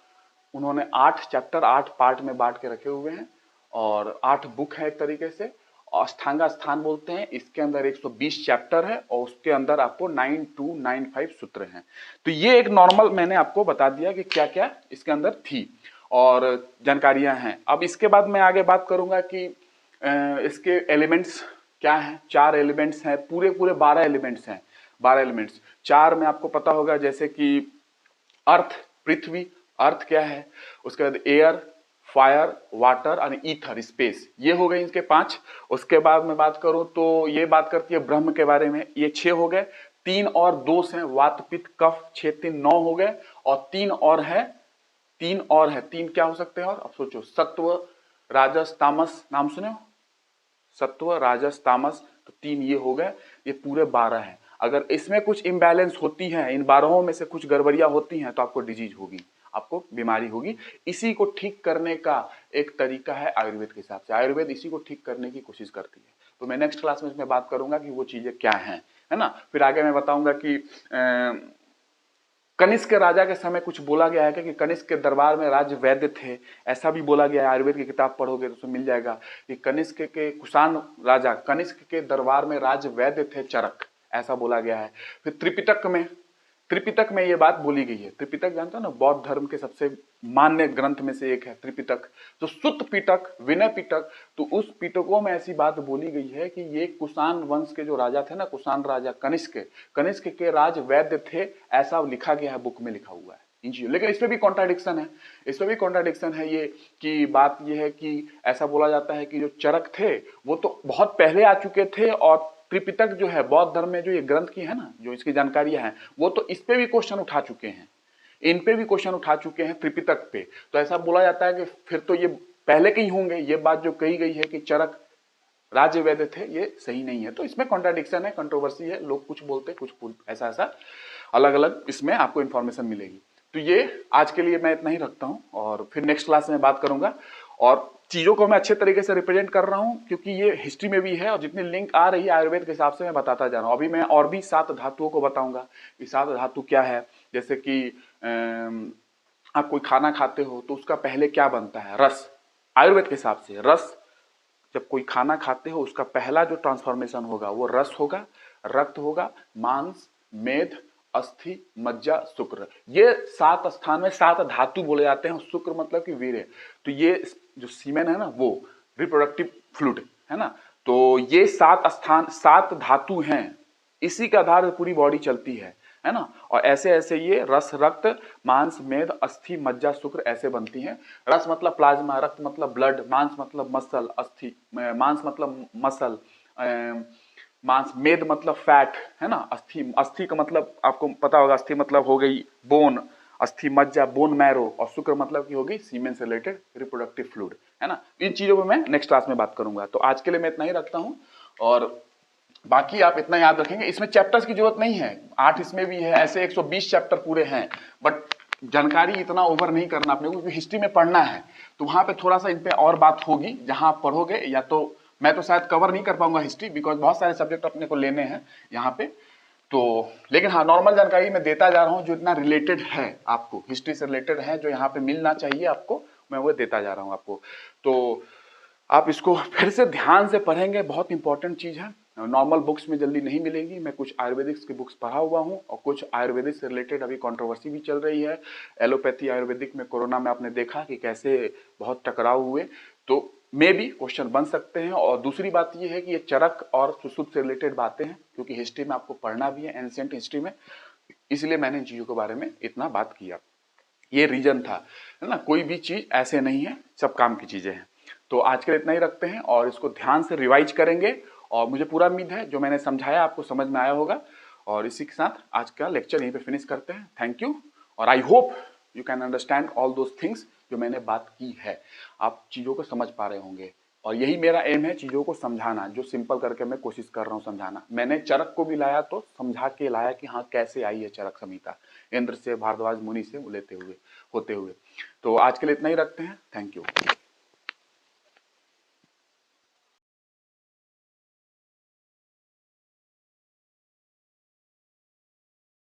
उन्होंने 8 चैप्टर 8 पार्ट में बांट के रखे हुए हैं और 8 बुक है एक तरीके से। अष्टांगा स्थान बोलते हैं, इसके अंदर 120 चैप्टर है और उसके अंदर आपको 9295 सूत्र हैं। तो ये एक नॉर्मल मैंने आपको बता दिया कि क्या क्या इसके अंदर थी और जानकारियां हैं। अब इसके बाद मैं आगे बात करूंगा कि इसके एलिमेंट्स क्या हैं। 4 एलिमेंट्स हैं, पूरे 12 एलिमेंट्स हैं, 12 एलिमेंट्स। 4 में आपको पता होगा जैसे कि अर्थ, पृथ्वी, अर्थ क्या है, उसके बाद एयर, फायर, वाटर और ईथर, स्पेस, ये हो गए इनके 5। उसके बाद मैं बात करूं तो ये बात करती है ब्रह्म के बारे में, ये 6 हो गए। 3 और दोष हैं, वात, पित्त, कफ, 6 3 9 हो गए। और 3 और है, 3 क्या हो सकते हैं, और अब सोचो, सत्व, राजस, तामस, नाम सुने हो, सत्व, राजस, तामस, तो 3 ये हो गए। ये पूरे 12 हैं। अगर इसमें कुछ इम्बैलेंस होती है, इन 12 में से कुछ गड़बड़ियां होती हैं तो आपको डिजीज होगी, आपको बीमारी होगी। इसी को ठीक करने का एक तरीका है आयुर्वेद के हिसाब से, आयुर्वेद इसी को ठीक करने की कोशिश करती है। तो मैं नेक्स्ट क्लास में इसमें बात करूंगा कि वो चीजें क्या हैं, है ना। फिर आगे मैं बताऊंगा कि कनिष्क के राजा के समय कुछ बोला गया है कि कनिष्क के दरबार में राज वैद्य थे, ऐसा भी बोला गया है। आयुर्वेद की किताब पढ़ोगे तो उसमें मिल जाएगा कि कनिष्क के, कुषाण राजा कनिष्क के दरबार में राज वैद्य थे चरक, ऐसा बोला गया है। फिर त्रिपिटक में ये बात बोली गई है। त्रिपिटक जानते हो ना, बौद्ध धर्म के सबसे मान्य ग्रंथ में से एक है त्रिपिटक। तो सुत्त पिटक, विनय पिटक, तो उस पिटकों में ऐसी बात बोली गई है कि ये कुषाण वंश के जो राजा थे ना, कुषाण राजा कनिष्क के राज वैद्य थे, ऐसा लिखा गया है, बुक में लिखा हुआ है। इन चीजों। लेकिन इसमें भी कॉन्ट्राडिक्शन है, इसमें भी कॉन्ट्राडिक्शन है ये कि बात ये है कि ऐसा बोला जाता है कि जो चरक थे वो तो बहुत पहले आ चुके थे, और त्रिपिटक जो है बौद्ध धर्म में जो ये ग्रंथ की है ना, जो इसकी जानकारियां हैं, वो तो इस पे भी क्वेश्चन उठा चुके हैं, इन पे भी क्वेश्चन उठा चुके हैं त्रिपिटक पे। तो ऐसा बोला जाता है कि फिर तो ये पहले के ही होंगे। ये बात जो कही गई है कि चरक राज्य वैद्य थे, ये सही नहीं है। तो इसमें कॉन्ट्राडिक्शन है, कंट्रोवर्सी है, लोग कुछ बोलते कुछ ऐसा ऐसा अलग अलग इसमें आपको इंफॉर्मेशन मिलेगी। तो ये आज के लिए मैं इतना ही रखता हूं, और फिर नेक्स्ट क्लास में बात करूंगा। और चीजों को मैं अच्छे तरीके से रिप्रेजेंट कर रहा हूं क्योंकि ये हिस्ट्री में भी है, और जितनी लिंक आ रही है आयुर्वेद के हिसाब से मैं बताता जा रहा हूं। अभी मैं और भी 7 धातुओं को बताऊंगा कि 7 धातु क्या है। जैसे कि आप कोई खाना खाते हो तो उसका पहले क्या बनता है, रस। आयुर्वेद के हिसाब से रस, जब कोई खाना खाते हो उसका पहला जो ट्रांसफॉर्मेशन होगा वो रस होगा, रक्त होगा, मांस, मेद, अस्थि, मज्जा, शुक्र। ये 7 स्थान में 7 धातु बोले जाते हैं। शुक्र मतलब कि वीर्य। तो ये जो सीमेन है ना, वो रिप्रोडक्टिव फ्लूइड है ना। तो ये 7 स्थान 7 धातु हैं, इसी के आधार पर पूरी बॉडी चलती है ना। और ऐसे ऐसे ये रस, रक्त, मांस, मेद, अस्थि, मज्जा, शुक्र ऐसे बनती हैं। रस मतलब प्लाज्मा, रक्त मतलब ब्लड, मांस मतलब मसल, अस्थि मांस मतलब मसल, मांस, मेद मतलब फैट है ना। अस्थि, अस्थि का मतलब आपको पता होगा, अस्थि मतलब हो गई बोन, अस्थि मज्जा बोन मैरो, और शुक्र मतलब की होगी सीमेन से रिलेटेड रिप्रोडक्टिव फ्लूइड है ना। इन चीजों पर मैं नेक्स्ट क्लास में बात करूंगा। तो आज के लिए मैं इतना ही रखता हूं, और बाकी आप इतना याद रखेंगे, इसमें चैप्टर्स की जरूरत नहीं है। 8 इसमें भी है, ऐसे 120 चैप्टर पूरे हैं। बट जानकारी इतना ओवर नहीं करना अपने को, क्योंकि हिस्ट्री में पढ़ना है तो वहां पे थोड़ा सा इन पे और बात होगी। जहां आप पढ़ोगे, या तो मैं तो शायद कवर नहीं कर पाऊंगा हिस्ट्री, बिकॉज बहुत सारे सब्जेक्ट अपने को लेने हैं यहाँ पे। तो लेकिन हाँ, नॉर्मल जानकारी मैं देता जा रहा हूँ, जो इतना रिलेटेड है आपको, हिस्ट्री से रिलेटेड है, जो यहाँ पे मिलना चाहिए आपको, मैं वो देता जा रहा हूँ आपको। तो आप इसको फिर से ध्यान से पढ़ेंगे, बहुत इंपॉर्टेंट चीज है। नॉर्मल बुक्स में जल्दी नहीं मिलेगी। मैं कुछ आयुर्वेदिक्स की बुक्स पढ़ा हुआ हूँ, और कुछ आयुर्वेदिक से रिलेटेड अभी कंट्रोवर्सी भी चल रही है। एलोपैथी आयुर्वेदिक में कोरोना में आपने देखा कि कैसे बहुत टकराव हुए, तो मे भी क्वेश्चन बन सकते हैं। और दूसरी बात ये है कि ये चरक और सुसुप्त से रिलेटेड बातें हैं, क्योंकि हिस्ट्री में आपको पढ़ना भी है, एंशिएंट हिस्ट्री में, इसलिए मैंने इन चीजों के बारे में इतना बात किया। ये रीजन था, है ना। कोई भी चीज ऐसे नहीं है, सब काम की चीजें हैं। तो आज के लिए इतना ही रखते हैं, और इसको ध्यान से रिवाइज करेंगे। और मुझे पूरा उम्मीद है जो मैंने समझाया आपको समझ में आया होगा। और इसी के साथ आज का लेक्चर यहीं पे फिनिश करते हैं। थैंक यू, और I hope you can understand all those things जो मैंने बात की है। आप चीज़ों को समझ पा रहे होंगे, और यही मेरा एम है, चीज़ों को समझाना, जो सिंपल करके मैं कोशिश कर रहा हूँ समझाना। मैंने चरक को भी लाया तो समझा के लाया कि हाँ कैसे आई है चरक संहिता, इंद्र से, भारद्वाज मुनि से लेते हुए होते हुए। तो आज के लिए इतना ही रखते हैं। Thank you.